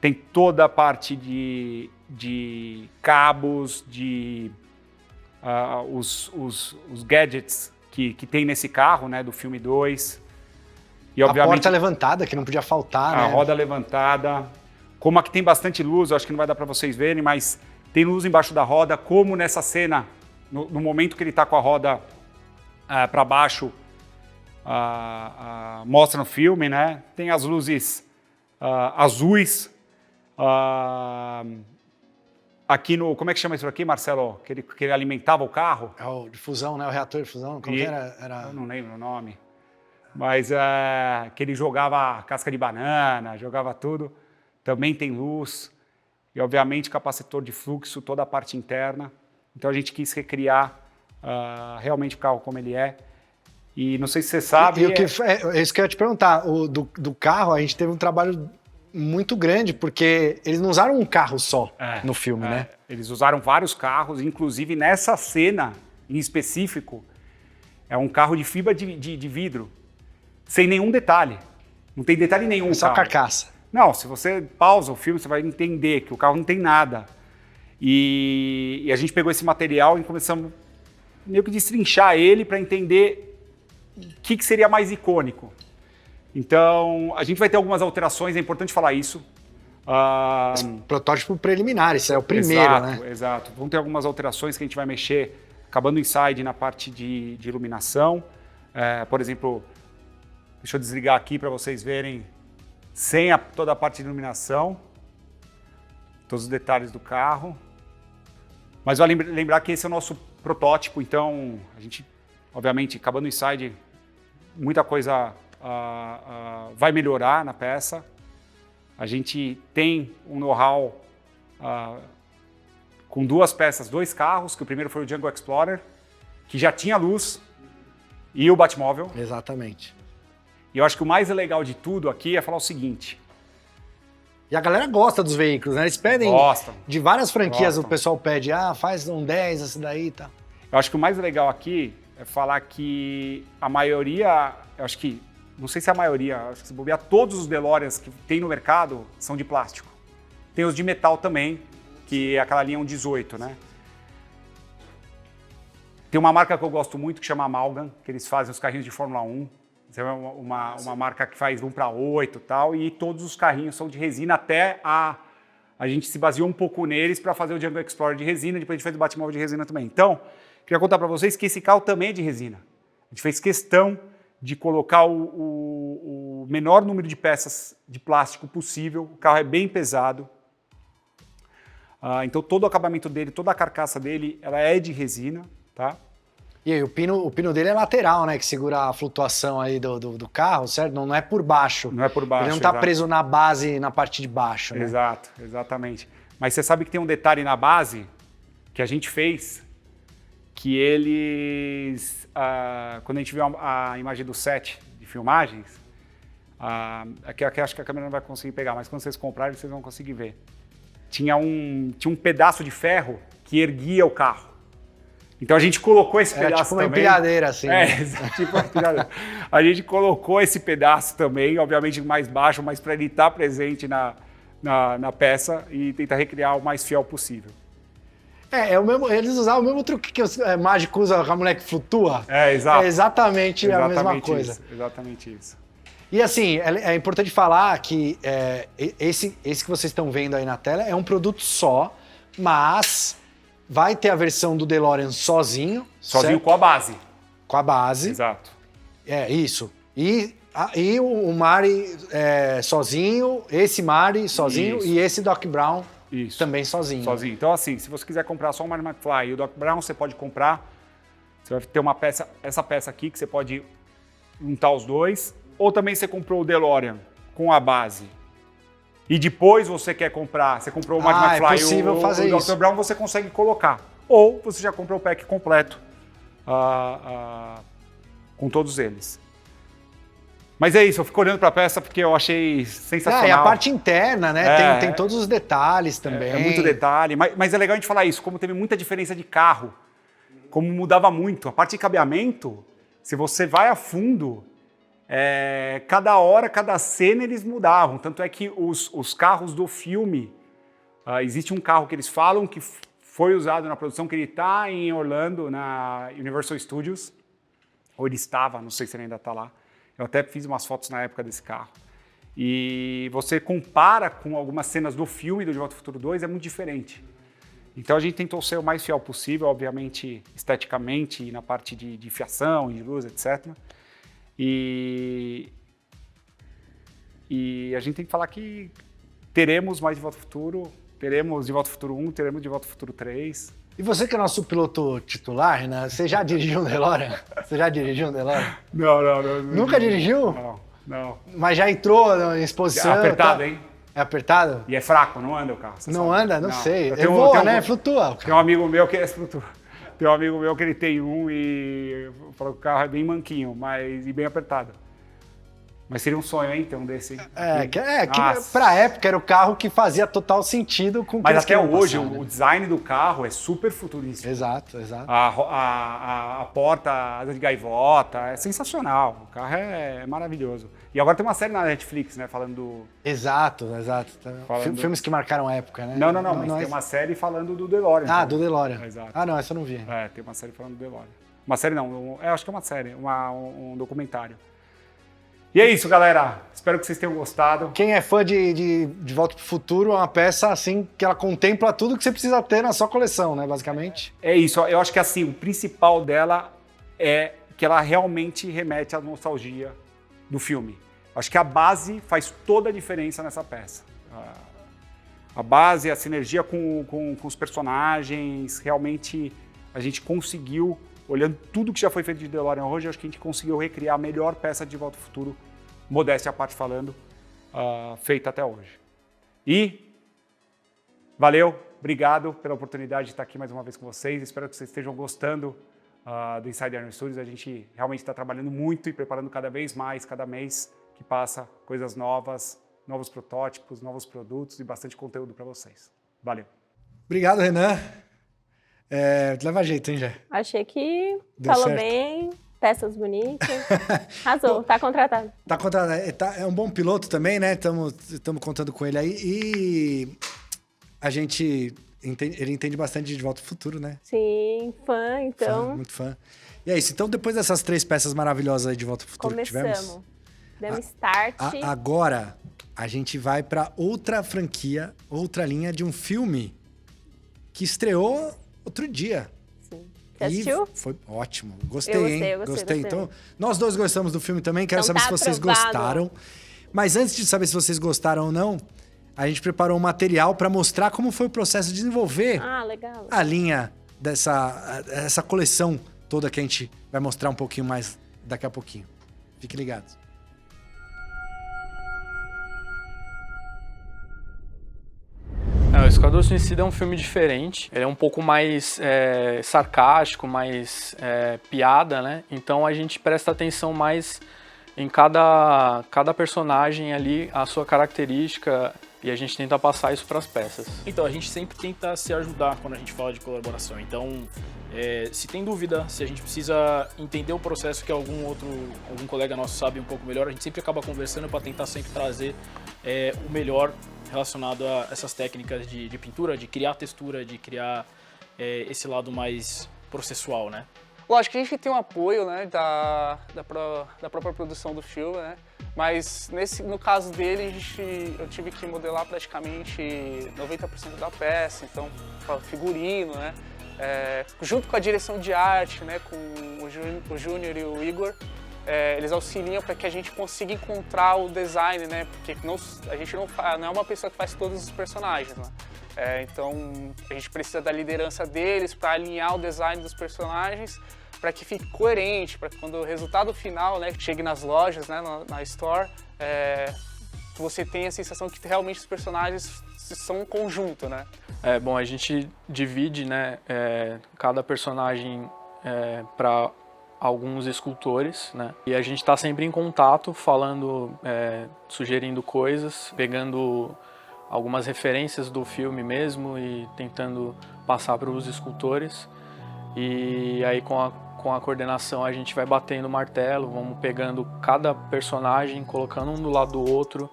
tem toda a parte de cabos, os gadgets que tem nesse carro, né, do filme 2. E, obviamente, a porta levantada, que não podia faltar, né? A roda levantada. Como aqui tem bastante luz, eu acho que não vai dar para vocês verem, mas tem luz embaixo da roda, como nessa cena, no momento que ele está com a roda para baixo, mostra no filme, né? Tem as luzes azuis. Aqui como é que chama isso aqui, Marcelo? Que ele alimentava o carro? É o de fusão, né? O reator de fusão. Como que era? Eu não lembro o nome. Mas que ele jogava casca de banana, jogava tudo. Também tem luz. E, obviamente, capacitor de fluxo, toda a parte interna. Então, a gente quis recriar realmente o carro como ele é. E não sei se você sabe... É isso que eu ia te perguntar. Do carro, a gente teve um trabalho muito grande, porque eles não usaram um carro só no filme, né? Eles usaram vários carros, inclusive nessa cena em específico, É um carro de fibra de vidro, sem nenhum detalhe. Não tem detalhe nenhum. É só carcaça. Não, se você pausa o filme, você vai entender que o carro não tem nada. E a gente pegou esse material e começamos meio que destrinchar ele para entender o que seria mais icônico. Então, a gente vai ter algumas alterações, é importante falar isso. Protótipo preliminar, isso é o primeiro, exato, né? Exato. Vão ter algumas alterações que a gente vai mexer, acabando o inside na parte de iluminação. Por exemplo, deixa eu desligar aqui para vocês verem sem toda a parte de iluminação, todos os detalhes do carro. Mas vale lembrar que esse é o nosso protótipo, então a gente, obviamente, acabando o inside, muita coisa vai melhorar na peça. A gente tem um know-how com 2 peças, 2 carros, que o primeiro foi o Django Explorer, que já tinha luz, e o Batmóvel. Exatamente. E eu acho que o mais legal de tudo aqui é falar o seguinte. E a galera gosta dos veículos, né? Eles pedem de várias franquias, o pessoal pede, faz um 10, esse daí e tal. Eu acho que o mais legal aqui é falar que a maioria, eu acho que, não sei se a maioria, acho que se bobear, todos os DeLoreans que tem no mercado são de plástico. Tem os de metal também, que é aquela linha 118, né? Tem uma marca que eu gosto muito que chama Amalgam, que eles fazem os carrinhos de Fórmula 1. É uma marca que faz 1/8 e tal, e todos os carrinhos são de resina, até a gente se baseou um pouco neles para fazer o Django Explorer de resina, depois a gente fez o Batmóvel de resina também. Então, queria contar para vocês que esse carro também é de resina. A gente fez questão de colocar o menor número de peças de plástico possível, o carro é bem pesado, então todo o acabamento dele, toda a carcaça dele, ela é de resina, tá? E aí, o pino dele é lateral, né? Que segura a flutuação aí do carro, certo? Não é por baixo. Não é por baixo, ele não está preso na base, na parte de baixo, né? Exato, exatamente. Mas você sabe que tem um detalhe na base que a gente fez, que eles, quando a gente viu a imagem do set de filmagens, aqui acho que a câmera não vai conseguir pegar, mas quando vocês comprarem, vocês vão conseguir ver. Tinha um pedaço de ferro que erguia o carro. Então a gente colocou esse pedaço tipo uma também. empilhadeira, assim. Né? Tipo uma empilhadeira. A gente colocou esse pedaço também, obviamente mais baixo, mas para ele estar presente na peça e tentar recriar o mais fiel possível. Eles usavam o mesmo truque que o mágico usa com a mulher que flutua. Exato. É exatamente a mesma coisa. Exatamente isso. E assim, é importante falar que esse que vocês estão vendo aí na tela é um produto só, mas vai ter a versão do DeLorean sozinho. Sozinho certo? com a base. Com a base. Exato. Isso. E o Mari sozinho, esse Mari sozinho Isso. e esse Doc Brown Isso. também sozinho. Sozinho. Então assim, se você quiser comprar só o Marty McFly e o Doc Brown, você pode comprar. Você vai ter essa peça aqui que você pode juntar os dois. Ou também você comprou o DeLorean com a base. E depois você quer comprar, você comprou o Marty McFly e o Dr. Brown, você consegue colocar. Ou você já comprou o pack completo com todos eles. Mas é isso, eu fico olhando para a peça porque eu achei sensacional. E a parte interna, né? Tem todos os detalhes também. É muito detalhe, mas é legal a gente falar isso, como teve muita diferença de carro, como mudava muito. A parte de cabeamento, se você vai a fundo, cada hora, cada cena eles mudavam. Tanto é que os carros do filme, existe um carro que eles falam que foi usado na produção, que ele está em Orlando, na Universal Studios, ou ele estava, não sei se ele ainda está lá. Eu até fiz umas fotos na época desse carro. E você compara com algumas cenas do filme do De Volta ao Futuro 2, é muito diferente. Então a gente tentou ser o mais fiel possível, obviamente esteticamente e na parte de fiação, de luz, etc. E a gente tem que falar que teremos mais De Volta ao Futuro, teremos De Volta ao Futuro 1, teremos De Volta ao Futuro 3. E você que é nosso piloto titular, né? Você já dirigiu um DeLorean? Você já dirigiu um DeLorean? Não. Nunca dirigiu? Não. Mas já entrou em exposição? É apertado, hein? É apertado? E é fraco, não anda o carro. Não sabe? anda? Não sei. Voa, né? Flutua. Tem um amigo meu que flutua. Tem um amigo meu que ele tem um e falou que o carro é bem manquinho, e bem apertado. Mas seria um sonho, hein, ter um desse. Que pra época era o carro que fazia total sentido com o que Mas eles até queriam hoje, passar, né? o design do carro é super futurista. Exato. A porta de gaivota é sensacional. O carro é maravilhoso. E agora tem uma série na Netflix, né, falando do... Exato. Filmes que marcaram a época, né? Não, mas tem uma série falando do DeLorean. Do DeLorean. Exato. Não, essa eu não vi. Tem uma série falando do DeLorean. Uma série não, eu acho que é uma série, um documentário. E é isso, galera. Espero que vocês tenham gostado. Quem é fã de Volta pro Futuro é uma peça, assim, que ela contempla tudo que você precisa ter na sua coleção, né, basicamente. É isso. Eu acho que, assim, o principal dela é que ela realmente remete à nostalgia do filme. Acho que a base faz toda a diferença nessa peça. A base, a sinergia com os personagens, realmente a gente conseguiu, olhando tudo que já foi feito de DeLorean hoje, acho que a gente conseguiu recriar a melhor peça de Volta ao Futuro, modéstia à parte falando, feita até hoje. E valeu, obrigado pela oportunidade de estar aqui mais uma vez com vocês. Espero que vocês estejam gostando do Inside Iron Studios. A gente realmente está trabalhando muito e preparando cada vez mais, cada mês que passa, coisas novas, novos protótipos, novos produtos e bastante conteúdo para vocês. Valeu. Obrigado, Renan. Leva jeito, hein, Jé? Achei que Deu falou certo. Bem, peças bonitas. Arrasou, tá contratado. Tá contratado. É um bom piloto também, né? Estamos contando com ele aí. E ele entende bastante de Volta ao Futuro, né? Sim, fã, então. Muito fã. E é isso. Então, depois dessas 3 peças maravilhosas aí de Volta ao Futuro que tivemos... Demos start. Agora, a gente vai pra outra franquia, outra linha de um filme que estreou outro dia. Sim. Você assistiu? Foi ótimo. Gostei. Eu gostei. Então, nós dois gostamos do filme também. Quero saber se vocês gostaram. Mas antes de saber se vocês gostaram ou não, a gente preparou um material para mostrar como foi o processo de desenvolver legal. a linha essa coleção toda que a gente vai mostrar um pouquinho mais daqui a pouquinho. Fiquem ligados. O Esquadrão Suicida é um filme diferente, ele é um pouco mais sarcástico, mais piada, né? Então a gente presta atenção mais em cada personagem ali, a sua característica, e a gente tenta passar isso para as peças. Então, a gente sempre tenta se ajudar quando a gente fala de colaboração. Então, se tem dúvida, se a gente precisa entender o processo que algum colega nosso sabe um pouco melhor, a gente sempre acaba conversando para tentar sempre trazer o melhor relacionado a essas técnicas de pintura, de criar textura, de criar esse lado mais processual, né? Lógico que a gente tem um apoio, né, da própria produção do filme, né? Mas no caso dele, eu tive que modelar praticamente 90% da peça, então figurino, né? Junto com a direção de arte, né, com o Júnior e o Igor, eles auxiliam para que a gente consiga encontrar o design, né? Porque a gente não é uma pessoa que faz todos os personagens, né? Então a gente precisa da liderança deles para alinhar o design dos personagens, para que fique coerente, para que quando o resultado final, né, chegue nas lojas, né, na store, você tenha a sensação que realmente os personagens são um conjunto, né? Bom, a gente divide, né, cada personagem para alguns escultores, né? E a gente está sempre em contato, falando, sugerindo coisas, pegando algumas referências do filme mesmo e tentando passar para os escultores. E aí com a coordenação a gente vai batendo o martelo, vamos pegando cada personagem, colocando um do lado do outro,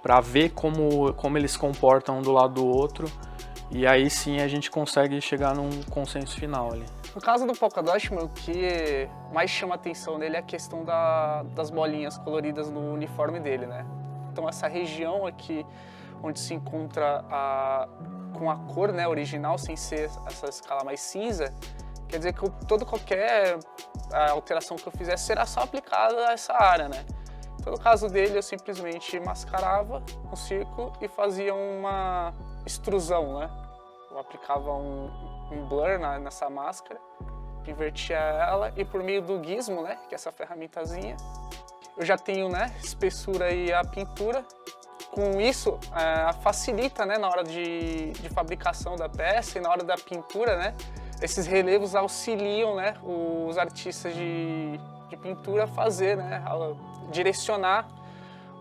para ver como eles se comportam um do lado do outro, e aí sim a gente consegue chegar num consenso final ali. No caso do Polka Dot, o que mais chama a atenção nele é a questão das bolinhas coloridas no uniforme dele, né? Então essa região aqui, onde se encontra com a cor, né, original, sem ser essa escala mais cinza, quer dizer que qualquer alteração que eu fizesse será só aplicada a essa área, né? Então, no caso dele, eu simplesmente mascarava um círculo e fazia uma extrusão, né? Eu aplicava um blur nessa máscara, invertia ela e por meio do gizmo, né, que é essa ferramentazinha, eu já tenho, né, espessura e a pintura. Com isso, facilita, né, na hora de fabricação da peça e na hora da pintura, né? Esses relevos auxiliam, né, os artistas de pintura a fazer, né, a direcionar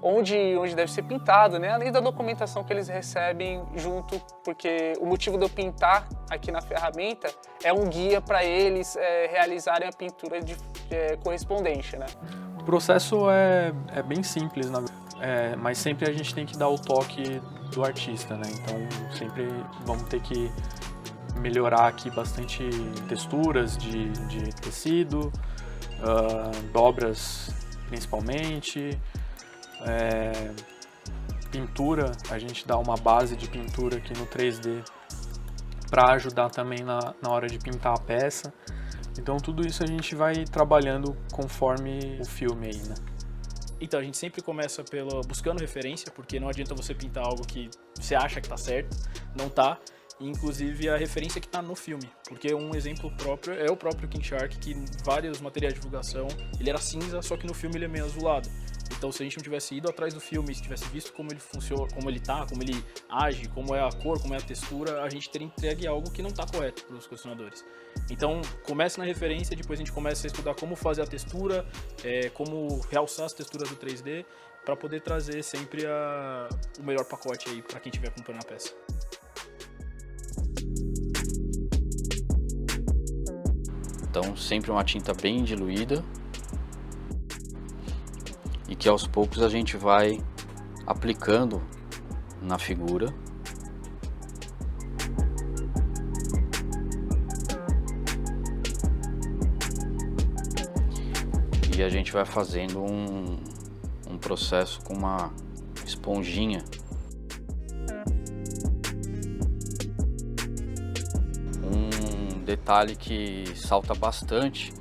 onde deve ser pintado, né? Além da documentação que eles recebem junto, porque o motivo de eu pintar aqui na ferramenta é um guia para eles realizarem a pintura correspondente, né? O processo é bem simples, mas sempre a gente tem que dar o toque do artista, né? Então sempre vamos ter que melhorar aqui bastante texturas de tecido, dobras principalmente, pintura, a gente dá uma base de pintura aqui no 3D para ajudar também na hora de pintar a peça. Então tudo isso a gente vai trabalhando conforme o filme aí, né? Então a gente sempre começa buscando referência, porque não adianta você pintar algo que você acha que tá certo, não tá. Inclusive a referência que está no filme, porque um exemplo próprio é o próprio King Shark, que em vários materiais de divulgação ele era cinza, só que no filme ele é meio azulado. Então se a gente não tivesse ido atrás do filme, se tivesse visto como ele funciona, como ele tá, como ele age, como é a cor, como é a textura, a gente teria entregue algo que não está correto para os colecionadores. Então começa na referência, depois a gente começa a estudar como fazer a textura, como realçar as texturas do 3D, para poder trazer sempre o melhor pacote aí para quem estiver acompanhando a peça. Então sempre uma tinta bem diluída e que aos poucos a gente vai aplicando na figura. E a gente vai fazendo um processo com uma esponjinha. Detalhe que salta bastante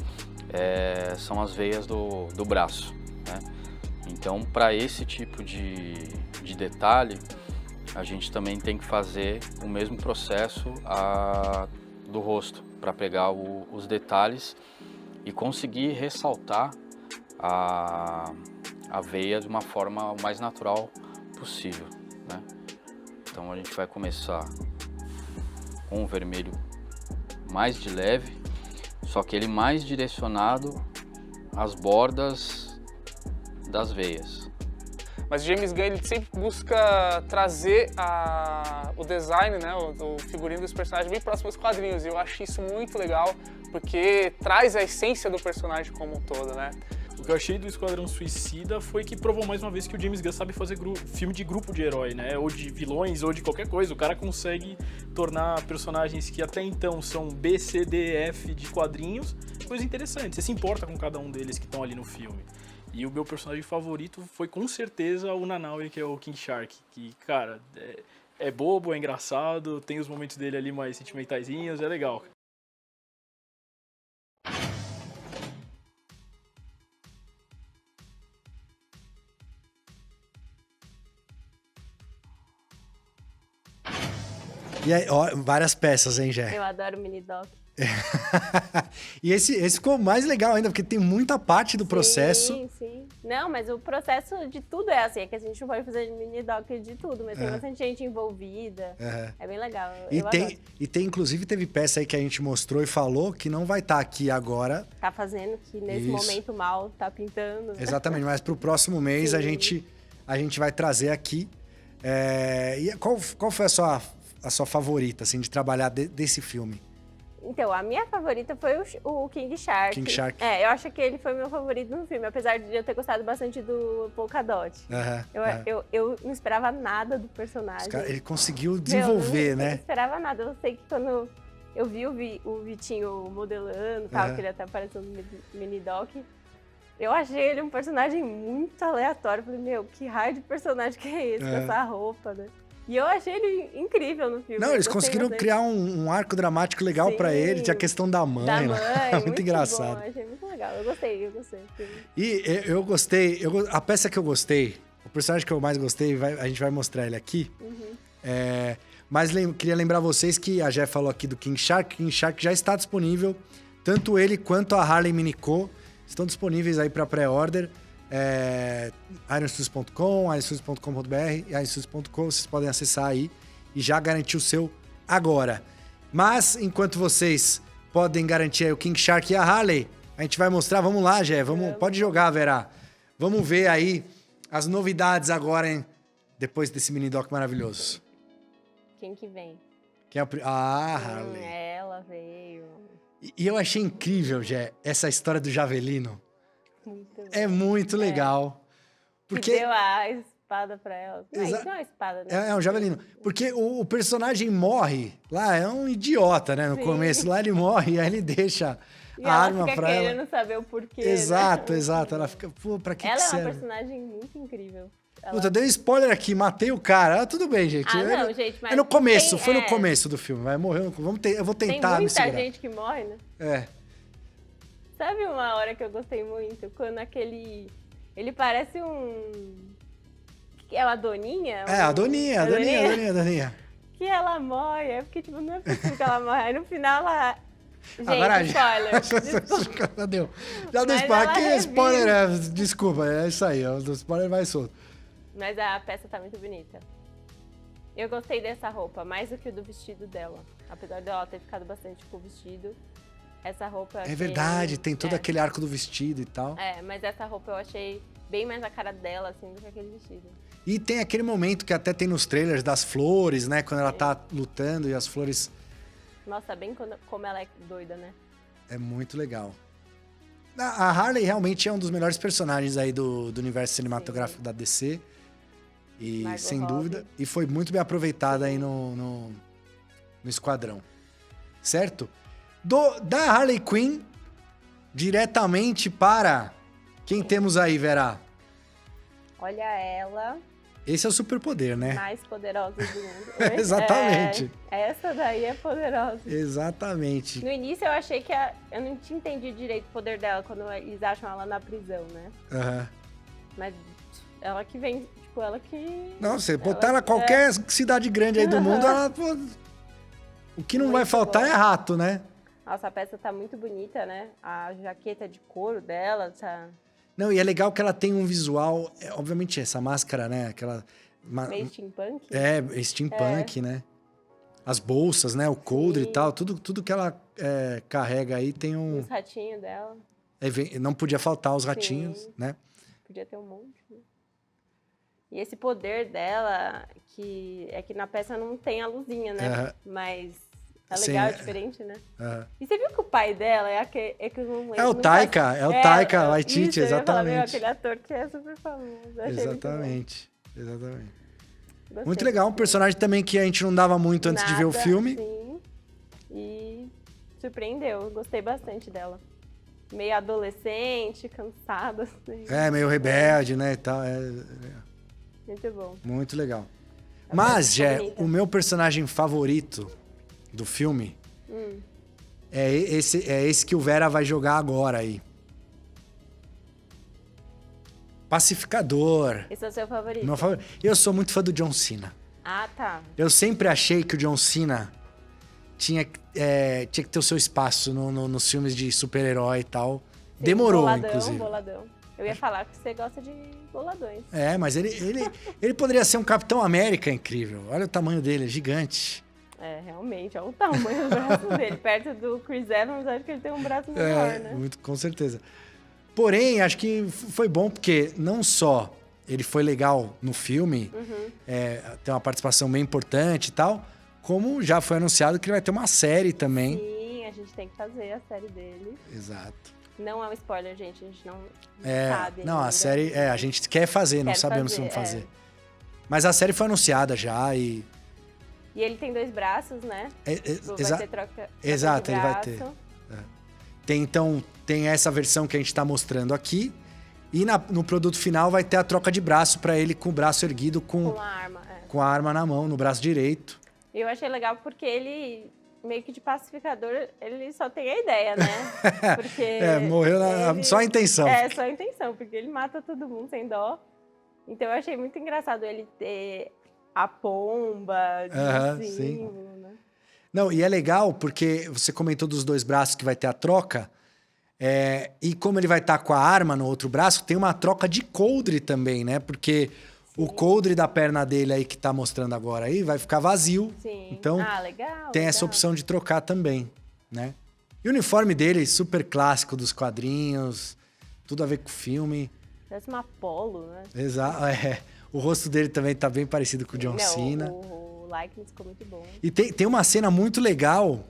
são as veias do braço, né? Então, para esse tipo de detalhe, a gente também tem que fazer o mesmo processo do rosto, para pegar os detalhes e conseguir ressaltar a veia de uma forma o mais natural possível, né? Então, a gente vai começar com o vermelho mais de leve, só que ele mais direcionado às bordas das veias. Mas o James Gunn ele sempre busca trazer o design, né, o figurino dos personagens bem próximo aos quadrinhos, e eu acho isso muito legal, porque traz a essência do personagem como um todo, né? O que eu achei do Esquadrão Suicida foi que provou mais uma vez que o James Gunn sabe fazer filme de grupo de herói, né? Ou de vilões, ou de qualquer coisa. O cara consegue tornar personagens que até então são B, C, D, F de quadrinhos coisa interessante. Você se importa com cada um deles que estão ali no filme. E o meu personagem favorito foi com certeza o Nanaue, que é o King Shark. Que, cara, é bobo, é engraçado, tem os momentos dele ali mais sentimentaisinhos, é legal. E aí, ó, várias peças, hein, Gé? Eu adoro o mini-doc. E esse ficou mais legal ainda, porque tem muita parte do processo. Sim, sim. Não, mas o processo de tudo é assim, é que a gente não pode fazer mini-doc de tudo, mas tem bastante gente envolvida. É bem legal. E tem, inclusive, teve peça aí que a gente mostrou e falou que não vai estar aqui agora. Tá fazendo, que nesse momento mal tá pintando. Exatamente, mas pro próximo mês a gente vai trazer aqui. E qual foi a sua favorita, assim, de trabalhar desse filme? Então, a minha favorita foi o King Shark. King Shark. Eu acho que ele foi meu favorito no filme, apesar de eu ter gostado bastante do Polkadot. Eu não esperava nada do personagem. Ele conseguiu desenvolver, né? Eu não esperava nada. Eu sei que quando eu vi o Vitinho modelando, tal, que ele até apareceu no mini-doc, eu achei ele um personagem muito aleatório. Falei, meu, que raio de personagem que é esse, com essa roupa, né? E eu achei ele incrível no filme. Não, eles conseguiram criar um arco dramático legal pra ele. Tinha a questão da mãe. Muito engraçado. Bom, achei muito legal. Eu gostei. E eu gostei, a peça que eu gostei, o personagem que eu mais gostei, a gente vai mostrar ele aqui. Mas queria lembrar vocês que a Jé falou aqui do King Shark. King Shark já está disponível. Tanto ele quanto a Harley Minico estão disponíveis aí para pré-order. ironstudios.com, ironstudios.com.br e ironstudios.com, vocês podem acessar aí e já garantir o seu agora. Mas, enquanto vocês podem garantir aí o King Shark e a Harley, a gente vai mostrar, vamos lá, Gé, pode jogar, Vera. Vamos ver aí as novidades agora, hein? Depois desse mini-doc maravilhoso. Quem que vem? Quem é Harley. Ela veio. E eu achei incrível, Jé, essa história do Javelino. Muito É muito legal. Porque... Que deu a espada pra ela. Não, isso não é uma espada, né? É um Javelino. Porque o personagem morre lá, é um idiota, né? No começo lá ele morre e aí ele deixa E a arma fica pra ela. querendo saber o porquê. Exato, né? exato. Ela fica, pô, pra que Ela que é uma serve? personagem muito incrível. Puta, dei um spoiler aqui, matei o cara. Ah, tudo bem, gente. Não, gente, mas é no começo, tem, foi no começo do filme. Vai morrer. Eu vou Tem tentar me muita segurar. gente que morre, né? É. Sabe uma hora que eu gostei muito? Quando aquele... Ele parece um... É uma doninha? É, a Doninha. Que ela morre. Eu fiquei tipo, não é possível que ela morre. Aí no final ela... Gente, Agora, spoiler. Desculpa. Já deu. Já deu Mas spoiler. ela Que revive. spoiler é? Desculpa, é isso aí. O spoiler vai solto. Mas a peça tá muito bonita. Eu gostei dessa roupa, mais do que o do vestido dela. Apesar dela ter ficado bastante com o vestido, essa roupa... eu É achei- verdade, tem todo aquele arco do vestido e tal. Mas essa roupa eu achei bem mais a cara dela, assim, do que aquele vestido. E tem aquele momento que até tem nos trailers das flores, né? Quando ela tá lutando e as flores... Nossa, bem como ela é doida, né? É muito legal. A Harley realmente é um dos melhores personagens aí do universo cinematográfico da DC. E Margot sem Robbie. dúvida. E foi muito bem aproveitada aí no Esquadrão. Certo? Da Harley Quinn, diretamente para... Quem temos aí, Vera? Olha ela, Esse é o superpoder, né? mais poderosa do mundo. Exatamente. Essa daí é poderosa. Exatamente. No início eu achei que eu não tinha entendido direito o poder dela quando eles acham ela na prisão, né? Aham. Mas ela que vem, tipo, ela que... Não, você botar ela em qualquer cidade grande aí do mundo, ela... Pô, o que não vai Muito faltar bom. é rato, né? Nossa, a peça tá muito bonita, né? A jaqueta de couro dela, tá Não, e é legal que ela tem um visual... obviamente, essa máscara, né? Aquela... meio steampunk. Steampunk, né? As bolsas, né? O coldre e tal. Tudo que ela carrega aí tem um... Os ratinhos dela, Não podia faltar os ratinhos, né? podia ter um monte, né? E esse poder dela, que na peça não tem a luzinha, né? Aham. Mas é Sim, legal, é diferente, né? Aham. E você viu que o pai dela que eu não lembro. É o muito Taika, assim. é o Taika Waititi, isso, eu ia falar, meu, exatamente. aquele ator que é super famoso. Eu achei muito bom. Exatamente. Gostei, Muito legal. Um gostei. personagem também que a gente não dava muito antes de ver o Nada, filme. Sim. E surpreendeu. Gostei bastante dela. Meio adolescente, cansada, assim. Meio rebelde, né? E tal. Muito bom. Muito legal. A Mas, peça Jé, bonita. o meu personagem favorito do filme é esse que o Vera vai jogar agora aí. Pacificador. Esse é o seu favorito? Meu favorito. Eu sou muito fã do John Cena. Ah, tá. Eu sempre achei que o John Cena tinha que ter o seu espaço nos filmes de super-herói e tal. Sim, Demorou, boladão, inclusive. Boladão. Eu ia falar que você gosta de boladões. Mas ele poderia ser um Capitão América incrível. Olha o tamanho dele, é gigante. Realmente, olha o tamanho do braço dele. Perto do Chris Evans, acho que ele tem um braço menor, né? Muito, com certeza. Porém, acho que foi bom porque não só ele foi legal no filme, tem uma participação bem importante e tal, como já foi anunciado que ele vai ter uma série também. Sim, a gente tem que fazer a série dele. Exato. Não é um spoiler, gente, a gente não sabe. Não, a ainda. série, a gente quer fazer, não sabemos se vamos fazer. Mas a série foi anunciada já e... E ele tem 2 braços, né? Vai ter troca Exato, de ele vai braço. ter. Tem essa versão que a gente está mostrando aqui. E no produto final vai ter a troca de braço para ele com o braço erguido Com a arma, com a arma na mão, no braço direito. Eu achei legal porque ele, meio que de pacificador, ele só tem a ideia, né? Porque morreu só a intenção. Só a intenção, porque ele mata todo mundo sem dó. Então eu achei muito engraçado ele ter a pomba de símbolo, né? Não, e é legal porque você comentou dos 2 braços que vai ter a troca. E como ele vai estar com a arma no outro braço, tem uma troca de coldre também, né? Porque o coldre da perna dele aí que tá mostrando agora aí vai ficar vazio. Sim. Então Legal. tem essa opção de trocar também, né? E o uniforme dele, super clássico dos quadrinhos, tudo a ver com o filme. Parece uma Apollo, né? Exato, O rosto dele também tá bem parecido com o John Cena. O likeness ficou muito bom. E tem uma cena muito legal.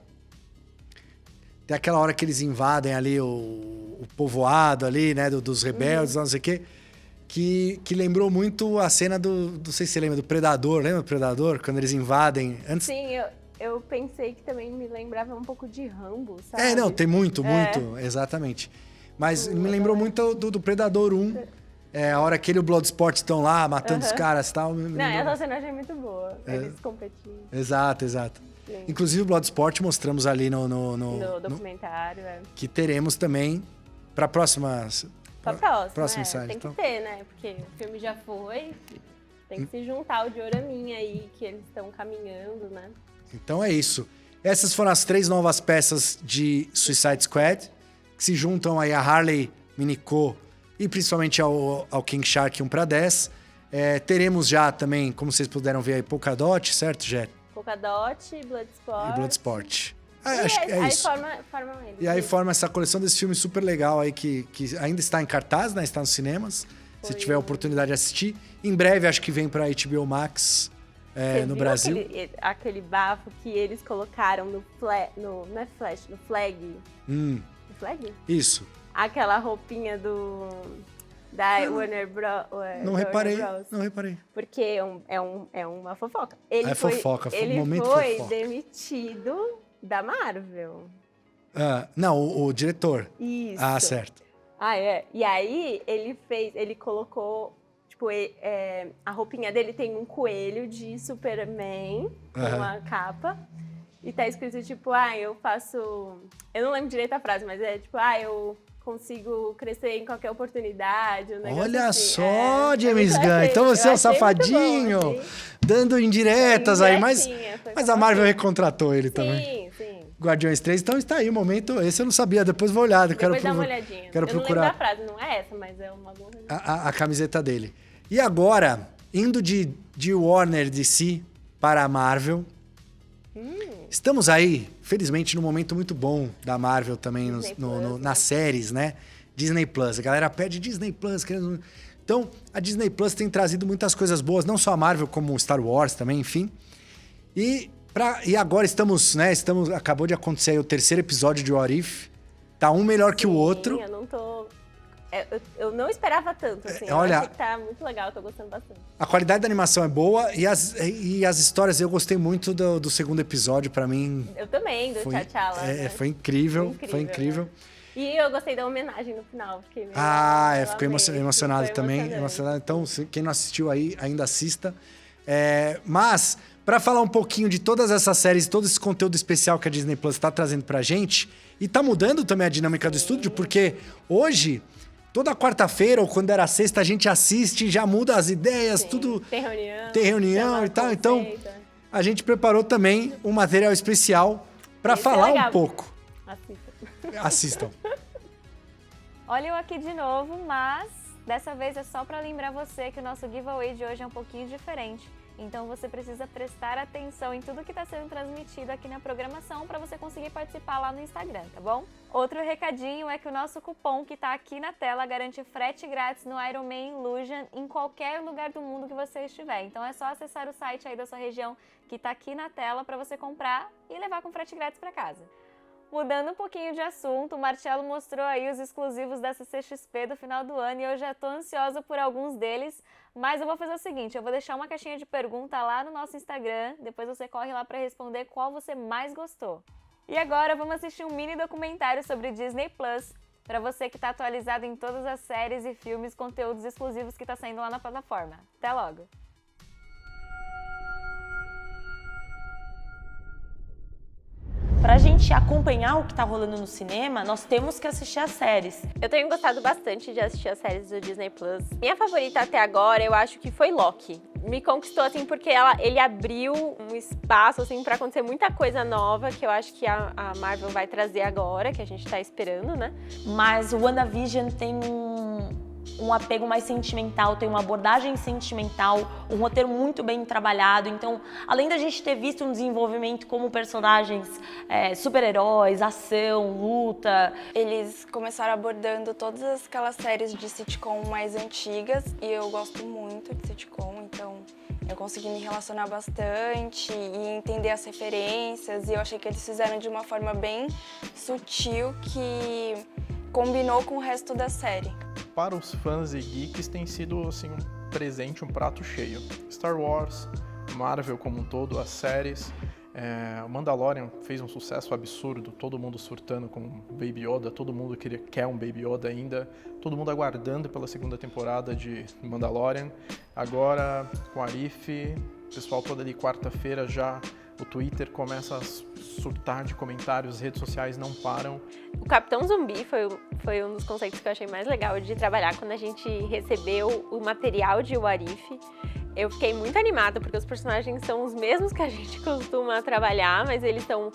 Tem aquela hora que eles invadem ali o povoado ali, né? Dos rebeldes, não sei o quê. Que lembrou muito a cena não sei se você lembra, do Predador. Lembra do Predador? Quando eles invadem... Antes... Sim, eu pensei que também me lembrava um pouco de Rambo, sabe? Não, tem muito, exatamente. Mas me lembrou muito do Predador 1. A hora que ele e o Bloodsport estão lá, matando os caras e tal. Não, essa cena eu achei muito boa. Eles competindo. Exato. Sim. Inclusive o Bloodsport mostramos ali no documentário. Que teremos também para próxima série. Tem que ter, né? Porque o filme já foi, tem que se juntar o dioraminha aí, que eles estão caminhando, né? Então é isso. Essas foram as 3 novas peças de Suicide Squad, que se juntam aí a Harley, Minico e principalmente ao King Shark 1/10. Teremos já também, como vocês puderam ver aí, Polkadot, certo, Jé? Polkadot, Bloodsport. E Bloodsport. Acho que é isso. Formam eles. E aí forma essa coleção desse filme super legal aí, que ainda está em cartaz, né? Está nos cinemas. Se tiver a oportunidade de assistir. Em breve, acho que vem para HBO Max no Brasil. Aquele bafo que eles colocaram no Flag. No Flag? Isso. Aquela roupinha da Warner Bros. Não reparei. Porque é uma fofoca. Foi um momento foi fofoca. Demitido da Marvel. Não, o diretor. Isso. Certo. E aí ele colocou, tipo, a roupinha dele tem um coelho de Superman com uma capa. E tá escrito, tipo, eu faço... Eu não lembro direito a frase, mas é tipo, eu consigo crescer em qualquer oportunidade. Olha assim. Só, James Gunn. Então você é um safadinho, bom, assim. Dando indiretas aí, mas a Marvel recontratou ele também. Sim. Guardiões 3, então está aí o momento. Esse eu não sabia, depois vou olhar. Depois dá uma olhadinha. Quero procurar. Não lembro da frase, não é essa, mas é uma boa. A camiseta dele. E agora, indo de Warner DC para a Marvel. Estamos aí, felizmente, num momento muito bom da Marvel também, nas séries, né? Disney Plus. A galera pede Disney Plus. Então, a Disney Plus tem trazido muitas coisas boas, não só a Marvel, como Star Wars também, enfim. E agora acabou de acontecer aí o 3º episódio de What If. Tá um melhor que o outro. Eu não tô... Eu não esperava tanto, assim. Olha, eu achei que tá muito legal, eu tô gostando bastante. A qualidade da animação é boa e as histórias, eu gostei muito do 2º episódio, pra mim. Eu também, do T'Challa. Foi incrível, foi incrível. Né? E eu gostei da homenagem no final. Fiquei fiquei emocionado também. Então, quem não assistiu aí, ainda assista. Mas, pra falar um pouquinho de todas essas séries, todo esse conteúdo especial que a Disney Plus tá trazendo pra gente, e tá mudando também a dinâmica do estúdio, porque hoje... Toda quarta-feira, ou quando era sexta, a gente assiste, já muda as ideias, tudo... Tem reunião. Tem reunião e tal. Então, a gente preparou também um material especial para falar um pouco. Assistam. Olha eu aqui de novo, mas dessa vez é só para lembrar você que o nosso giveaway de hoje é um pouquinho diferente. Então você precisa prestar atenção em tudo que está sendo transmitido aqui na programação para você conseguir participar lá no Instagram, tá bom? Outro recadinho é que o nosso cupom que está aqui na tela garante frete grátis no Iron Man Illusion em qualquer lugar do mundo que você estiver. Então é só acessar o site aí da sua região que está aqui na tela para você comprar e levar com frete grátis para casa. Mudando um pouquinho de assunto, o Marcelo mostrou aí os exclusivos da CCXP do final do ano e eu já tô ansiosa por alguns deles, mas eu vou fazer o seguinte, eu vou deixar uma caixinha de pergunta lá no nosso Instagram, depois você corre lá para responder qual você mais gostou. E agora vamos assistir um mini documentário sobre Disney Plus, para você que tá atualizado em todas as séries e filmes, conteúdos exclusivos que tá saindo lá na plataforma. Até logo! Pra gente acompanhar o que tá rolando no cinema, nós temos que assistir as séries. Eu tenho gostado bastante de assistir as séries do Disney Plus. Minha favorita até agora, eu acho que foi Loki. Me conquistou, assim, porque ele abriu um espaço, assim, pra acontecer muita coisa nova, que eu acho que a Marvel vai trazer agora, que a gente tá esperando, né? Mas o WandaVision tem um apego mais sentimental, tem uma abordagem sentimental, um roteiro muito bem trabalhado. Então, além da gente ter visto um desenvolvimento como personagens super-heróis, ação, luta... Eles começaram abordando todas aquelas séries de sitcom mais antigas e eu gosto muito de sitcom, então eu consegui me relacionar bastante e entender as referências, e eu achei que eles fizeram de uma forma bem sutil que combinou com o resto da série. Para os fãs e geeks tem sido assim, um presente, um prato cheio. Star Wars, Marvel como um todo, as séries. O Mandalorian fez um sucesso absurdo, todo mundo surtando com Baby Yoda, todo mundo quer um Baby Yoda ainda, todo mundo aguardando pela segunda temporada de Mandalorian. Agora, com Arif, o pessoal toda ali quarta-feira já, o Twitter começa a surtar de comentários, as redes sociais não param. O Capitão Zumbi foi um dos conceitos que eu achei mais legal de trabalhar quando a gente recebeu o material de What If. Eu fiquei muito animada, porque os personagens são os mesmos que a gente costuma trabalhar, mas eles são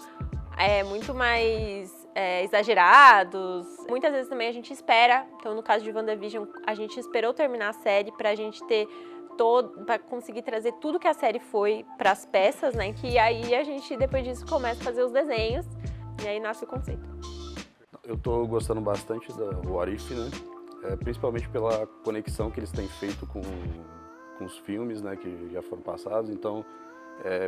muito mais exagerados. Muitas vezes também a gente espera, então no caso de WandaVision, a gente esperou terminar a série pra gente ter para conseguir trazer tudo que a série foi para as peças, né? Que aí a gente, depois disso, começa a fazer os desenhos e aí nasce o conceito. Eu tô gostando bastante da What If, né? Principalmente pela conexão que eles têm feito com os filmes, né, que já foram passados. Então,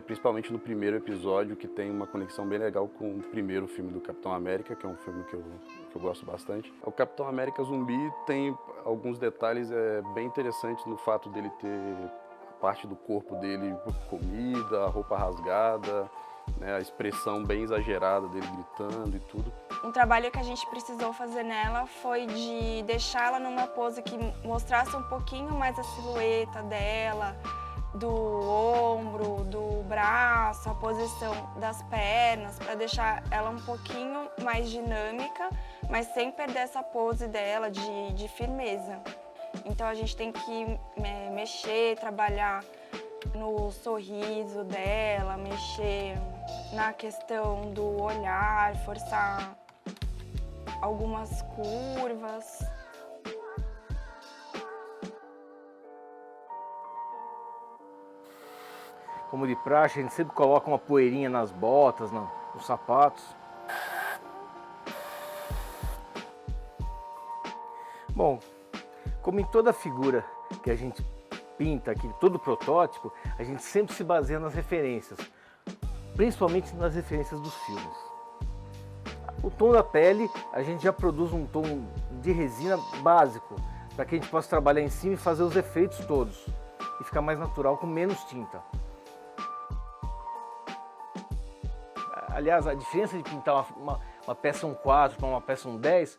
principalmente no primeiro episódio, que tem uma conexão bem legal com o primeiro filme do Capitão América, que é um filme que eu gosto bastante. O Capitão América Zumbi tem alguns detalhes bem interessantes no fato dele ter parte do corpo dele comida, a roupa rasgada, né, a expressão bem exagerada dele gritando e tudo. Um trabalho que a gente precisou fazer nela foi de deixar ela numa pose que mostrasse um pouquinho mais a silhueta dela, do ombro, do braço, a posição das pernas, para deixar ela um pouquinho mais dinâmica, mas sem perder essa pose dela de firmeza. Então a gente tem que mexer, trabalhar no sorriso dela, mexer na questão do olhar, forçar algumas curvas. Como de praxe, a gente sempre coloca uma poeirinha nas botas, nos sapatos. Bom, como em toda figura que a gente pinta aqui, todo protótipo, a gente sempre se baseia nas referências, principalmente nas referências dos filmes. O tom da pele, a gente já produz um tom de resina básico, para que a gente possa trabalhar em cima e fazer os efeitos todos, e ficar mais natural com menos tinta. Aliás, a diferença de pintar uma peça 1/4 para uma peça 1/10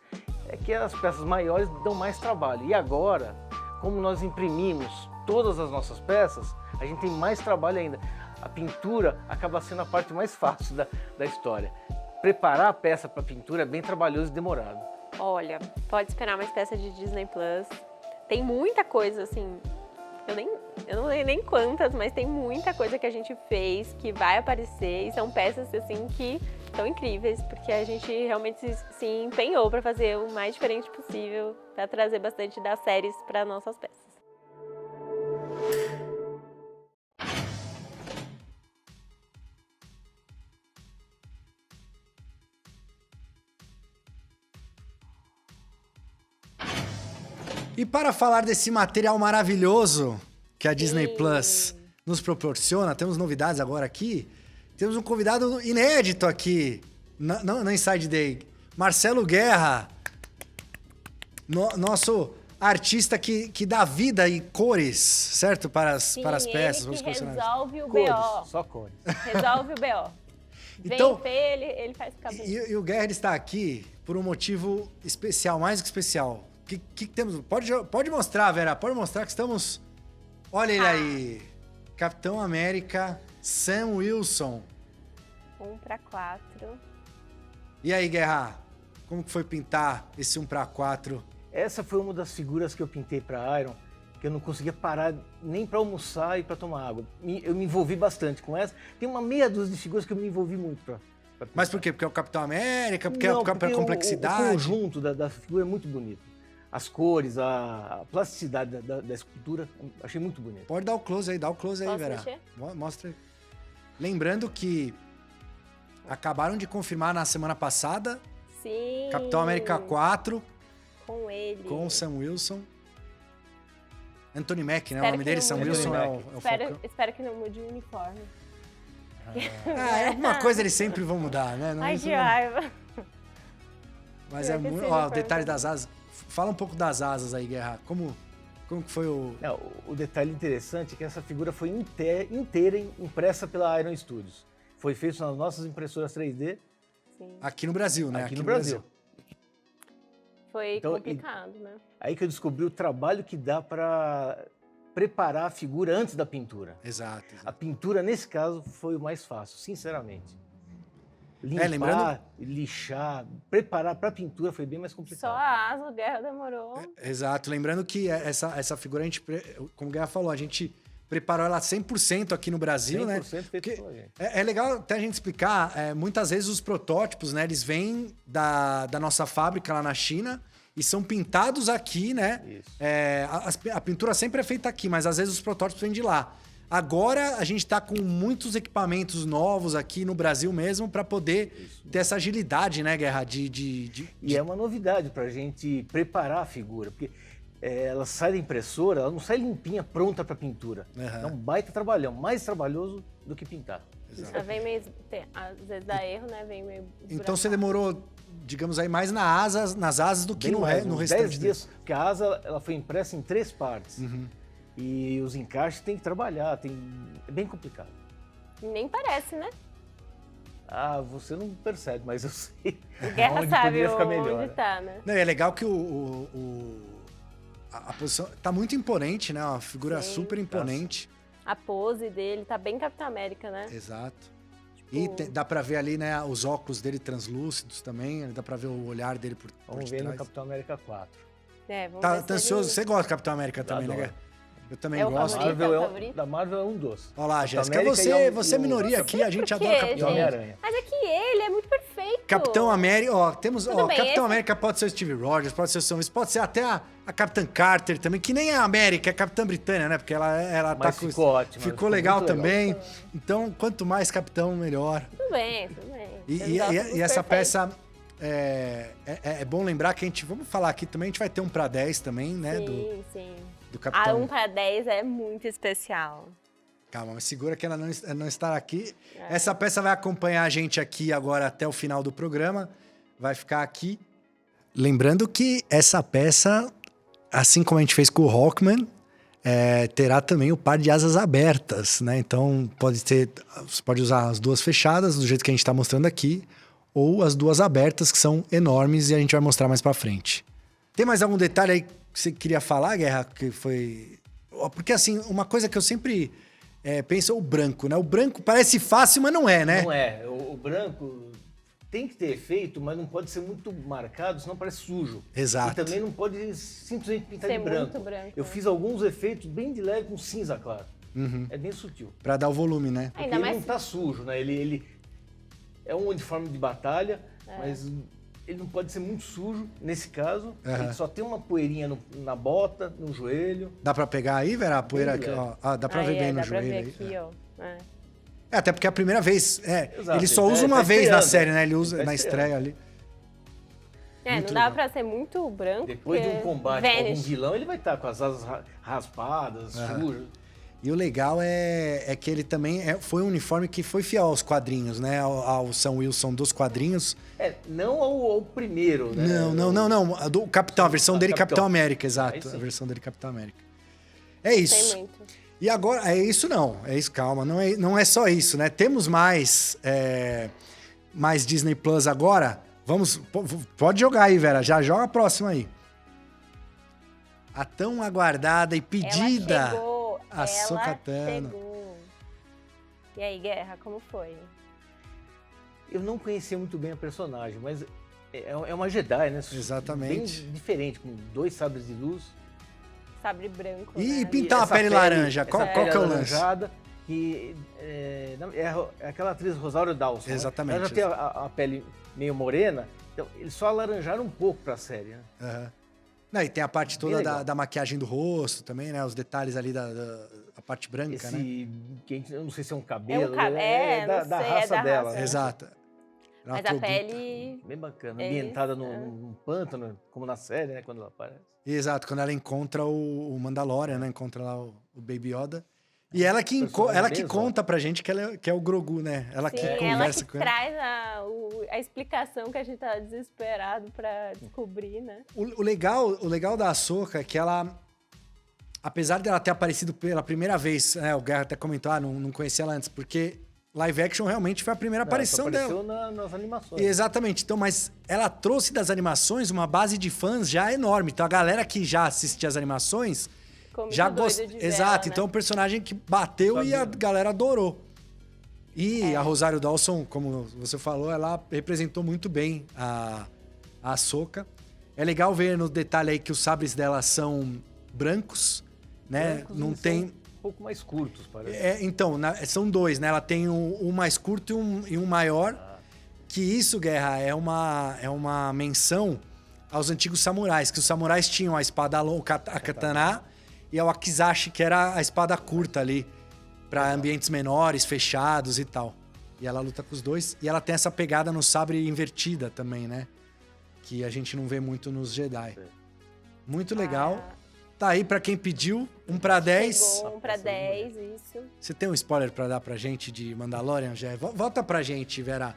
é que as peças maiores dão mais trabalho. E agora, como nós imprimimos todas as nossas peças, a gente tem mais trabalho ainda. A pintura acaba sendo a parte mais fácil da história. Preparar a peça para pintura é bem trabalhoso e demorado. Olha, pode esperar mais peça de Disney Plus. Tem muita coisa, assim, eu não sei nem quantas, mas tem muita coisa que a gente fez, que vai aparecer, e são peças, assim, que são incríveis, porque a gente realmente se empenhou para fazer o mais diferente possível, para trazer bastante das séries para nossas peças. E para falar desse material maravilhoso que a Disney Plus nos proporciona, temos novidades agora aqui. Temos um convidado inédito aqui no Inside Day. Marcelo Guerra, nosso artista que dá vida e cores, certo? Para as peças. Ele que resolve o cores, BO. Só cores. Resolve o BO. Então, Vem ele faz ficar bonito. E o Guerra está aqui por um motivo especial, mais que especial. O que temos? Pode mostrar, Vera. Pode mostrar que estamos... Olha ele aí. Capitão América, Sam Wilson. 1/4. E aí, Guerra? Como que foi pintar esse 1/4? Essa foi uma das figuras que eu pintei para Iron, que eu não conseguia parar nem para almoçar e para tomar água. Eu me envolvi bastante com essa. Tem uma meia dúzia de figuras que eu me envolvi muito pra Mas por quê? Porque é o Capitão América? Porque não, é a complexidade? O conjunto da figura é muito bonito. as cores, a plasticidade da escultura, achei muito bonito. Pode dar o close aí, Posso Vera. mexer? Mostra aí. Lembrando que acabaram de confirmar na semana passada Sim. Capitão América 4 com ele. com o Sam Wilson. Anthony Mack, né? Espero O nome que dele, não Sam mude. Wilson é o Falcão. Espero que não mude o uniforme. Alguma coisa eles sempre vão mudar, né? Ai, de raiva. Mas Pior é que muito... esse Ó, o uniforme detalhe das asas. Fala um pouco das asas aí, Guerra. Como que foi o... Não, o detalhe interessante é que essa figura foi inteira impressa pela Iron Studios. Foi feito nas nossas impressoras 3D. Sim. Aqui no Brasil, né? Aqui no Brasil. Foi Então, complicado, né? Aí que eu descobri o trabalho que dá para preparar a figura antes da pintura. Exato. A pintura, nesse caso, foi o mais fácil, sinceramente. Limpar, lembrando... lixar, preparar para a pintura foi bem mais complicado. Só a asa, o Guerra demorou. Exato. Lembrando que essa figura, a gente, como o Guerra falou, a gente preparou ela 100% aqui no Brasil, 100% né? feito pela gente. É legal até a gente explicar, muitas vezes os protótipos, né, eles vêm da nossa fábrica lá na China e são pintados aqui, né? Isso. A pintura sempre é feita aqui, mas às vezes os protótipos vêm de lá. Agora a gente está com muitos equipamentos novos aqui no Brasil mesmo para poder ter essa agilidade, né, Guerra? E é uma novidade para a gente preparar a figura, porque ela sai da impressora, ela não sai limpinha, pronta para pintura. É um baita trabalhão, mais trabalhoso do que pintar. Ela vem meio, às vezes dá erro, né? Vem meio Então você demorou, digamos aí, mais nas asas do que no restante. 10 dias, porque a asa ela foi impressa em 3 partes. E os encaixes tem que trabalhar, é bem complicado. Nem parece, né? Ah, você não percebe, mas eu sei. O Guerra onde sabe poderia ficar melhor. onde tá, né? Não, é legal que a posição tá muito imponente, né? Uma figura Sim. super imponente. A pose dele tá bem Capitão América, né? Exato. E dá pra ver ali, né, os óculos dele translúcidos também, dá pra ver o olhar dele por Vamos ver no Capitão América 4. Vamos Tá ver ansioso? ele... Você gosta do Capitão América também, Adoro. né? Eu também É o gosto. favorito? Da Marvel é um dos. Olha lá, Capitão Jéssica, América você é minoria aqui, a gente por adora quê, Capitão gente? América. Homem-Aranha. Mas é que ele é muito perfeito. Capitão América, ó, temos, Tudo bem, Capitão esse- América pode ser o Steve Rogers, pode ser o Sam Wilson, pode ser até a Capitã Carter também, que nem é a América, é a Capitã Britânia, né? Porque ela Mas tá com... ficou ótimo. Ficou legal muito também. Então, quanto mais Capitão, melhor. Tudo bem. E essa peça, é bom lembrar que a gente, vamos falar aqui também, a gente vai ter um pra 10 também, né? Sim. Do A Capitão. 1 para 10 é muito especial. Calma, mas segura que ela não estará aqui. Essa peça vai acompanhar a gente aqui agora até o final do programa. Vai ficar aqui. Lembrando que essa peça, assim como a gente fez com o Hawkman, terá também o par de asas abertas, né? Então você pode usar as duas fechadas, do jeito que a gente está mostrando aqui, ou as duas abertas, que são enormes, e a gente vai mostrar mais para frente. Tem mais algum detalhe aí que você queria falar, Guerra? Que foi... Porque, assim, uma coisa que eu sempre penso é o branco, né? O branco parece fácil, mas não é, né? Não é. O branco tem que ter efeito, mas não pode ser muito marcado, senão parece sujo. Exato. E também não pode simplesmente pintar Ser de branco. muito branco, Eu né? fiz alguns efeitos bem de leve com cinza claro. Uhum. É bem sutil. Pra dar o volume, né? Porque ele não tá sujo, né? Ele é um uniforme de batalha, mas ele não pode ser muito sujo, nesse caso. Ele só tem uma poeirinha na bota, no joelho. Dá pra pegar aí, Vera? A poeira Bem aqui, leve. ó. Dá pra ver bem no dá pra joelho. ver aí. aqui, ó. Até porque é a primeira vez. Exato, ele só ele usa tá uma vez na estreando. série, né? Ele usa Ele tá na estreia ali. Muito Não dá legal. pra ser muito branco. Depois de um porque combate com algum vanish. vilão, ele vai estar com as asas raspadas, sujas. E o legal é que ele também foi um uniforme que foi fiel aos quadrinhos, né? Ao Sam Wilson dos quadrinhos. Não ao primeiro, né? Não. A do Capitão, a versão dele Capitão América, exato. Aí sim. A versão dele Capitão América. É isso. Tem muito. E agora, é isso, calma, não é só isso, né? Temos mais Disney Plus agora. Pode jogar aí, Vera, já joga a próxima aí. A tão aguardada e pedida Ela chegou. Ahsoka Tano. Chegou. E aí, Guerra, como foi? Eu não conhecia muito bem a personagem, mas é uma Jedi, né? Exatamente. Bem diferente, com 2 sabres de luz. Sabre branco, E né? pintar a essa pele laranja, qual essa que é pele o lance? alaranjada, que é aquela atriz Rosário Dawson. né? Exatamente. Ela já tem a pele meio morena, então eles só alaranjaram um pouco pra série, né? Aham. Não, e tem a parte toda da maquiagem do rosto também, né? Os detalhes ali da parte branca, né? Eu não sei se é um cabelo. Da raça dela. Né? Exato. Mas a pele... Bem bacana, ambientada num pântano, como na série, né? Quando ela aparece. Exato, quando ela encontra o Mandalorian, né? Encontra lá o Baby Yoda. E ela que conta pra gente que é o Grogu, né? Ela que conversa com ele. Traz a explicação que a gente tá desesperado pra descobrir, né? O legal da Ahsoka é que ela, apesar dela ter aparecido pela primeira vez, né? O Guerra até comentou, não conhecia ela antes, porque live action realmente foi a primeira aparição dela. Apareceu nas animações. Exatamente. Então, mas ela trouxe das animações uma base de fãs já enorme. Então, a galera que já assistia as animações... já gostou. Exato, então é um personagem que bateu e a galera adorou. E a Rosário Dawson, como você falou, ela representou muito bem a Ahsoka. É legal ver no detalhe aí que os sabres dela são brancos, né? Não tem... um pouco mais curtos, parece. Então, são dois, né? Ela tem um mais curto e um maior. Que isso, Guerra, é uma menção aos antigos samurais. Que os samurais tinham a espada longa, a katana... E é o Akizashi, que era a espada curta ali, para ambientes menores, fechados e tal. E ela luta com os dois. E ela tem essa pegada no sabre invertida também, né? Que a gente não vê muito nos Jedi. Muito legal. Tá aí pra quem pediu. 1 pra 10. Chegou 1 pra 10, isso. Você tem um spoiler pra dar pra gente de Mandalorian, Jé? Volta pra gente, Vera.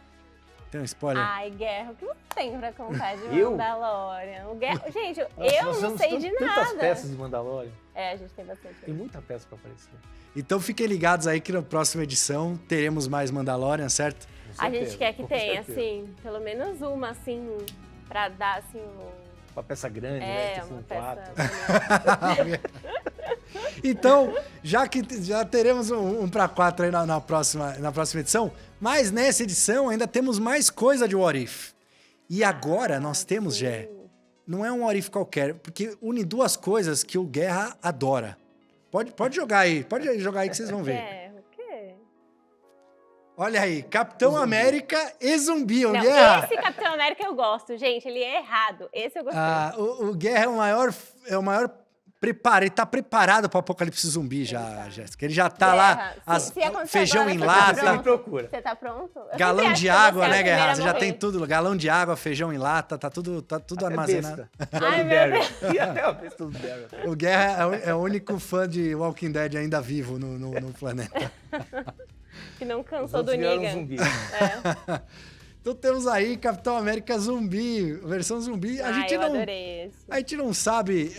Tem um spoiler? Ai, Guerra, o que você tem pra contar de Mandalorian? Gente, eu não sei de nada. Tantas peças de Mandalorian. A gente tem bastante. Tem muita peça pra aparecer. Então fiquem ligados aí que na próxima edição teremos mais Mandalorian, certo? A gente quer que tenha, assim, pelo menos uma, assim, pra dar, assim, uma peça grande, né? Uma peça... Então, já teremos um pra 4 aí na próxima edição, mas nessa edição ainda temos mais coisa de What If. E agora nós temos, Jé, não é um What If qualquer, porque une duas coisas que o Guerra adora. Pode jogar aí que vocês vão ver. O quê? Olha aí, Capitão América e zumbi. Não, Guerra... esse Capitão América eu gosto, gente, ele é errado. Esse eu gostei. O Guerra é o maior ele tá preparado pro apocalipse zumbi já, Jéssica. Ele já tá lá, feijão em lata. Você tá pronto? Galão de água, né, Guerra? Você já tem tudo. Galão de água, feijão em lata, tá tudo armazenado. Ai, meu Deus. E até a besta do Daryl. O Guerra é o único fã de Walking Dead ainda vivo no planeta. Que não cansou do Negan. Então temos aí Capitão América zumbi, versão zumbi. Eu adorei esse. A gente não sabe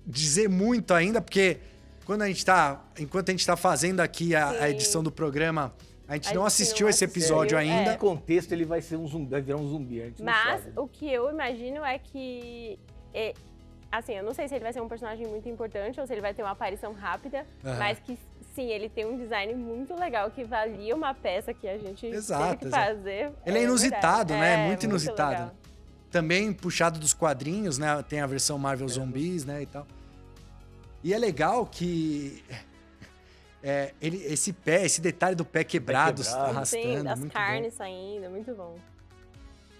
dizer muito ainda, porque enquanto a gente tá fazendo aqui a edição do programa, a gente não assistiu esse episódio ainda. No contexto ele vai virar um zumbi. Mas o que eu imagino é que... assim, eu não sei se ele vai ser um personagem muito importante ou se ele vai ter uma aparição rápida, mas que sim, ele tem um design muito legal que valia uma peça que a gente teve que fazer. Ele é inusitado, né? Muito inusitado. Legal. Também puxado dos quadrinhos, né? Tem a versão Marvel Zumbis, né? E tal. E é legal que esse detalhe do pé quebrado, arrastando. Sim, das carnes saindo, muito bom.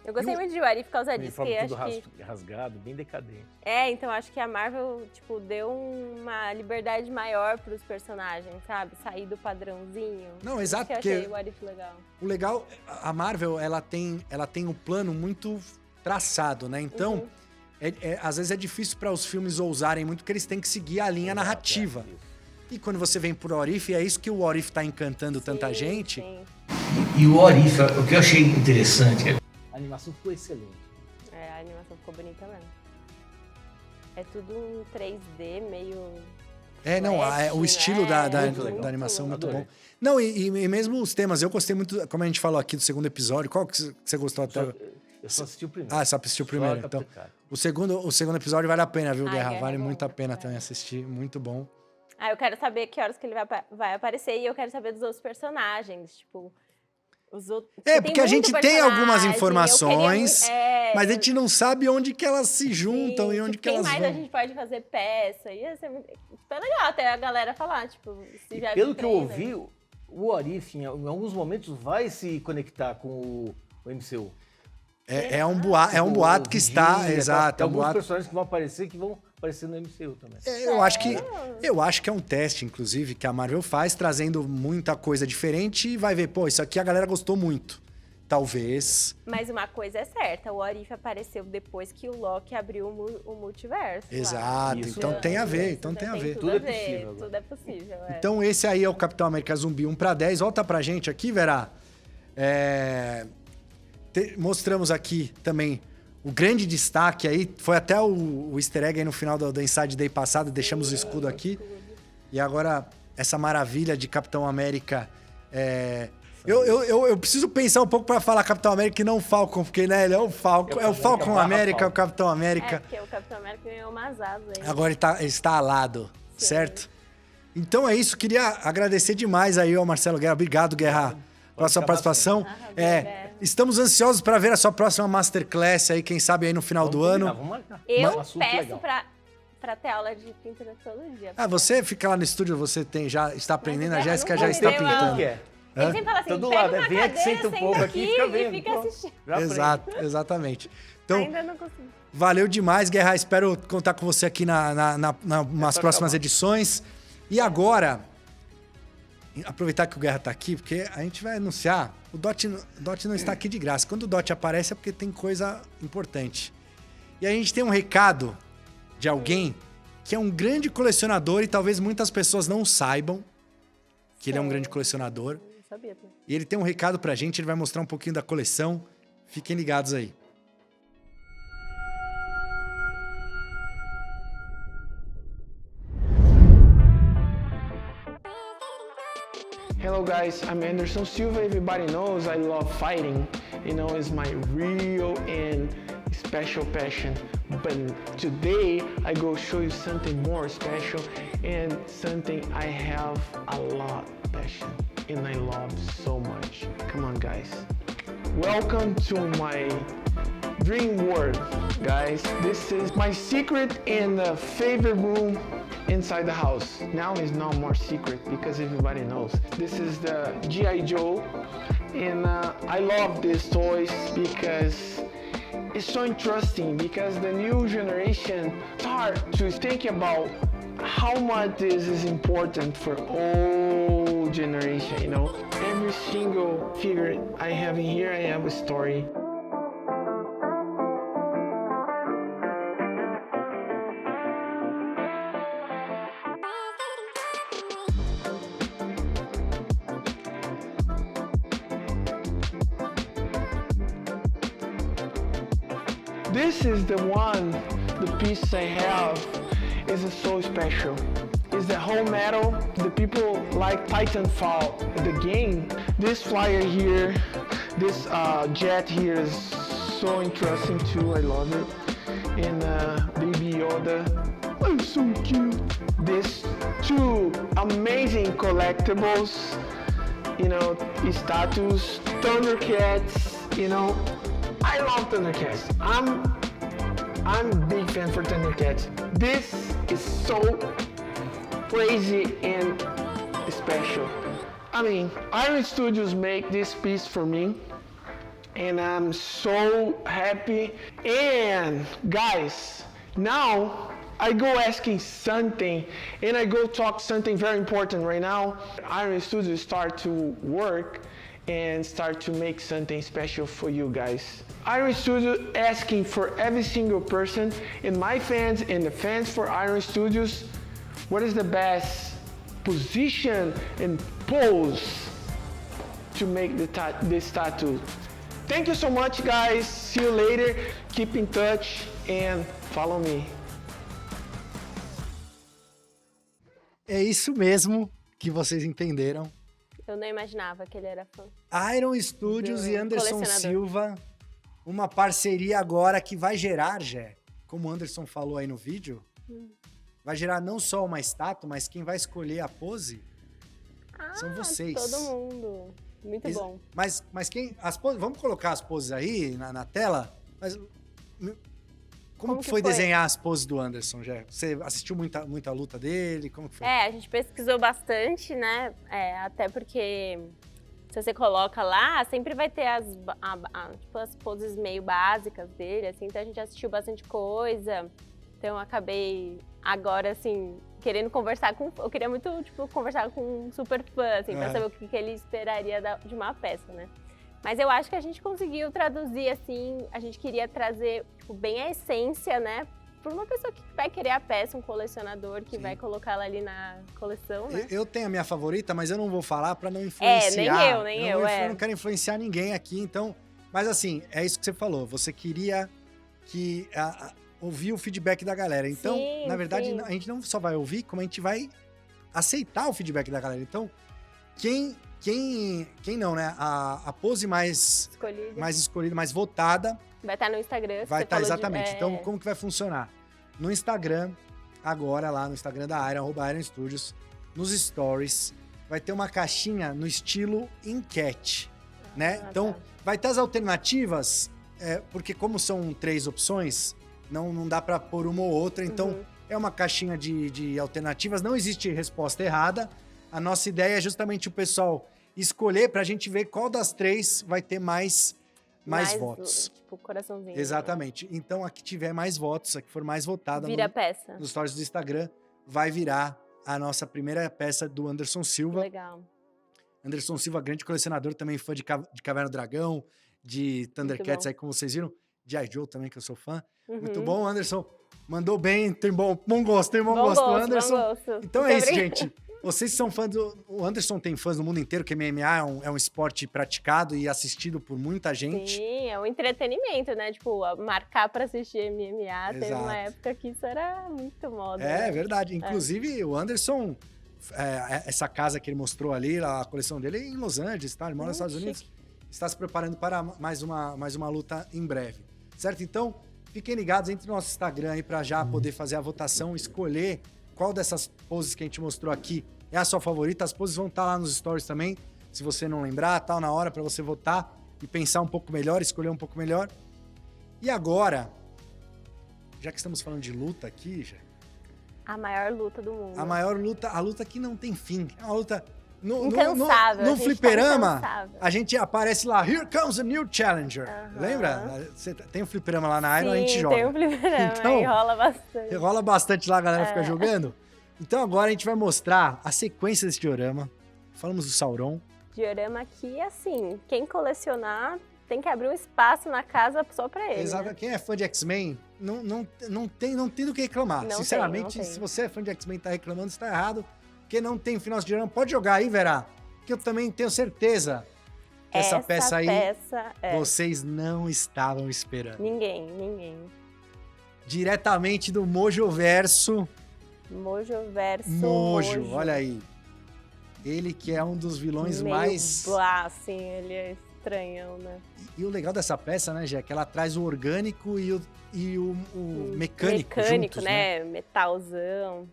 Eu gostei muito de What If por causa disso. Que tudo rasgado, bem decadente. Então acho que a Marvel, deu uma liberdade maior pros personagens, sabe? Sair do padrãozinho. Não, exato. Eu achei o What If legal. O legal, a Marvel, ela tem um plano muito traçado, né? Então, às vezes é difícil para os filmes ousarem muito, porque eles têm que seguir a linha narrativa. E quando você vem pro What If, é isso que o What If tá encantando tanta gente. Sim. E o What If, o que eu achei interessante... A animação ficou excelente. A animação ficou bonita mesmo. É tudo um 3D meio... o estilo da animação é muito bom. Não, e mesmo os temas, eu gostei muito, como a gente falou aqui do segundo episódio, qual que você gostou até? Eu só assisti o primeiro. Só assistiu o primeiro. Então, o segundo episódio vale a pena, viu, Guerra? Vale muito a pena também assistir, muito bom. Eu quero saber que horas que ele vai aparecer e eu quero saber dos outros personagens, os outros... porque a gente tem algumas informações, mas a gente não sabe onde que elas se juntam e onde que elas vão. Quem mais a gente pode fazer peça? Ia ser muito legal até a galera falar, se já pelo que eu ouvi, o What If, em alguns momentos, vai se conectar com o MCU. É um boato que está... Exato, Tem é um alguns boato. personagens que vão aparecer no MCU também. Eu acho que é um teste, inclusive, que a Marvel faz, trazendo muita coisa diferente e vai ver, pô, isso aqui a galera gostou muito. Talvez. Mas uma coisa é certa, o What If apareceu depois que o Loki abriu o multiverso. Exato, então tem a ver, Tudo é possível. Tudo é possível, Então esse aí é o Capitão América Zumbi 1/10. Volta pra gente aqui, Vera. Mostramos aqui também o grande destaque aí. Foi até o easter egg aí no final do Inside Day passado. Deixamos o escudo aqui. E agora essa maravilha de Capitão América. Eu preciso pensar um pouco pra falar Capitão América e não Falcon, porque né, ele é o Falcon. É o Falcon América, o Capitão América. Porque o Capitão América ganhou umas asas aí. Agora ele está alado, certo? Então é isso. Queria agradecer demais aí ao Marcelo Guerra. Obrigado, Guerra, pela sua participação. Estamos ansiosos para ver a sua próxima Masterclass aí, quem sabe aí no final do ano. Vamos marcar. Eu peço pra ter aula de pintura todo dia. Você fica lá no estúdio, você já está aprendendo, a Jéssica já está pintando. Ele sempre fala assim, todo pega lado, uma vem cadeira, aqui, senta um pouco aqui, fica vendo, e fica assistindo. Exato, exatamente. Então, ainda não consigo. Valeu demais, Guerra. Espero contar com você aqui nas próximas edições. E agora, aproveitar que o Guerra está aqui, porque a gente vai anunciar. O Dot não está aqui de graça. Quando o Dot aparece é porque tem coisa importante. E a gente tem um recado de alguém que é um grande colecionador e talvez muitas pessoas não saibam que ele é um grande colecionador. Sabia. E ele tem um recado pra gente, ele vai mostrar um pouquinho da coleção. Fiquem ligados aí. Hello guys, I'm Anderson Silva. Everybody knows I love fighting. You know, it's my real and special passion. But today I go show you something more special and something I have a lot of passion and I love so much. Come on guys. Welcome to my dream world, guys. This is my secret and favorite room inside the house. Now it's not more secret because everybody knows. This is the G.I. Joe and I love these toys because it's so interesting because the new generation start to think about how much this is important for old generation, you know. Every single figure I have in here, I have a story. This is the piece I have is so special. It's the whole metal. The people like Titanfall, the game. This flyer here, this jet here is so interesting too. I love it. And Baby Yoda, oh, so cute. These two amazing collectibles, you know, statues, Thundercats, you know. I love Thundercats. I'm a big fan for Thundercats. This is so crazy and special. I mean, Iron Studios make this piece for me and I'm so happy. And guys, now I go asking something and I go talk something very important right now. Iron Studios start to work and start to make something special for you guys. Iron Studios asking for every single person and my fans and the fans for Iron Studios, what is the best position and pose to make this tattoo? Thank you so much guys, see you later, keep in touch and follow me. É isso mesmo que vocês entenderam. Eu não imaginava que ele era fã. Iron Studios e Anderson Silva, uma parceria agora que vai gerar, como o Anderson falou aí no vídeo, vai gerar não só uma estátua, mas quem vai escolher a pose são vocês. Todo mundo. Muito bom. Mas quem... vamos colocar as poses aí na tela? Mas como que foi desenhar as poses do Anderson, Jé? Você assistiu muita luta dele? Como que foi? A gente pesquisou bastante, né? Até porque se você coloca lá, sempre vai ter tipo, as poses meio básicas dele, assim, então a gente assistiu bastante coisa. Então eu acabei agora, assim, querendo conversar com... Eu queria muito, tipo, conversar com um super fã, assim, pra saber o que ele esperaria de uma peça, né? Mas eu acho que a gente conseguiu traduzir, assim, a gente queria trazer, tipo, bem a essência, né? Para uma pessoa que vai querer a peça, um colecionador que vai colocá-la ali na coleção, né? Eu tenho a minha favorita, mas eu não vou falar para não influenciar. Nem eu. Eu não quero influenciar ninguém aqui, então... Mas assim, é isso que você falou. Você queria que ouvir o feedback da galera. Então, na verdade, a gente não só vai ouvir, como a gente vai aceitar o feedback da galera. Então, quem não, né? A pose mais escolhida, mais votada... Vai estar no Instagram. Vai estar, exatamente. Então, como que vai funcionar? No Instagram, agora lá no Instagram da Iron, @IronStudios, nos stories, vai ter uma caixinha no estilo enquete, né? Então, vai ter as alternativas, porque como são 3 opções, não dá para pôr uma ou outra, então é uma caixinha de alternativas, não existe resposta errada. A nossa ideia é justamente o pessoal escolher pra gente ver qual das 3 vai ter mais votos. Tipo, coraçãozinho. Exatamente. Né? Então, a que tiver mais votos, a que for mais votada vira peça. Nos stories do Instagram, vai virar a nossa primeira peça do Anderson Silva. Legal. Anderson Silva, grande colecionador, também fã de Caverna do Dragão, de Thundercats, aí como vocês viram. De I. Joe também, que eu sou fã. Muito bom, Anderson. Mandou bem, tem bom gosto, Anderson. Bom gosto. Então é isso, gente. Vocês são fãs O Anderson tem fãs no mundo inteiro, que MMA é um esporte praticado e assistido por muita gente. Sim, é um entretenimento, né? Tipo, marcar pra assistir MMA, teve uma época que isso era muito moda. É verdade. Inclusive, o Anderson, essa casa que ele mostrou ali, a coleção dele é em Los Angeles, tá? Ele mora nos Estados Unidos. Está se preparando para mais uma luta em breve. Certo? Então, fiquem ligados, entre no nosso Instagram aí pra já poder fazer a votação, escolher qual dessas poses que a gente mostrou aqui é a sua favorita. As poses vão estar lá nos stories também, se você não lembrar, tal, na hora para você votar e pensar um pouco melhor, escolher um pouco melhor. E agora, já que estamos falando de luta aqui, a maior luta do mundo. A maior luta, a luta que não tem fim. É uma luta incansável. No fliperama, a gente aparece lá, here comes a new challenger. Lembra? Tem um fliperama lá na Iron, a gente joga. Tem um fliperama, então, rola bastante. Rola bastante lá, a galera fica jogando. Então agora a gente vai mostrar a sequência desse diorama. Falamos do Sauron. Diorama que, assim, quem colecionar tem que abrir um espaço na casa só pra ele. Exato. Né? Quem é fã de X-Men não tem do que reclamar. Não Sinceramente, tem. Se você é fã de X-Men e tá reclamando, você tá errado. Porque não tem final de diorama. Pode jogar aí, Vera. Que eu também tenho certeza que essa peça aí vocês não estavam esperando. Ninguém. Diretamente do Mojoverso. Mojo, olha aí. Ele que é um dos vilões meio mais... assim, ele é estranhão, né? E o legal dessa peça, né, Gê, é que ela traz o orgânico e o mecânico juntos, né? Metalzão.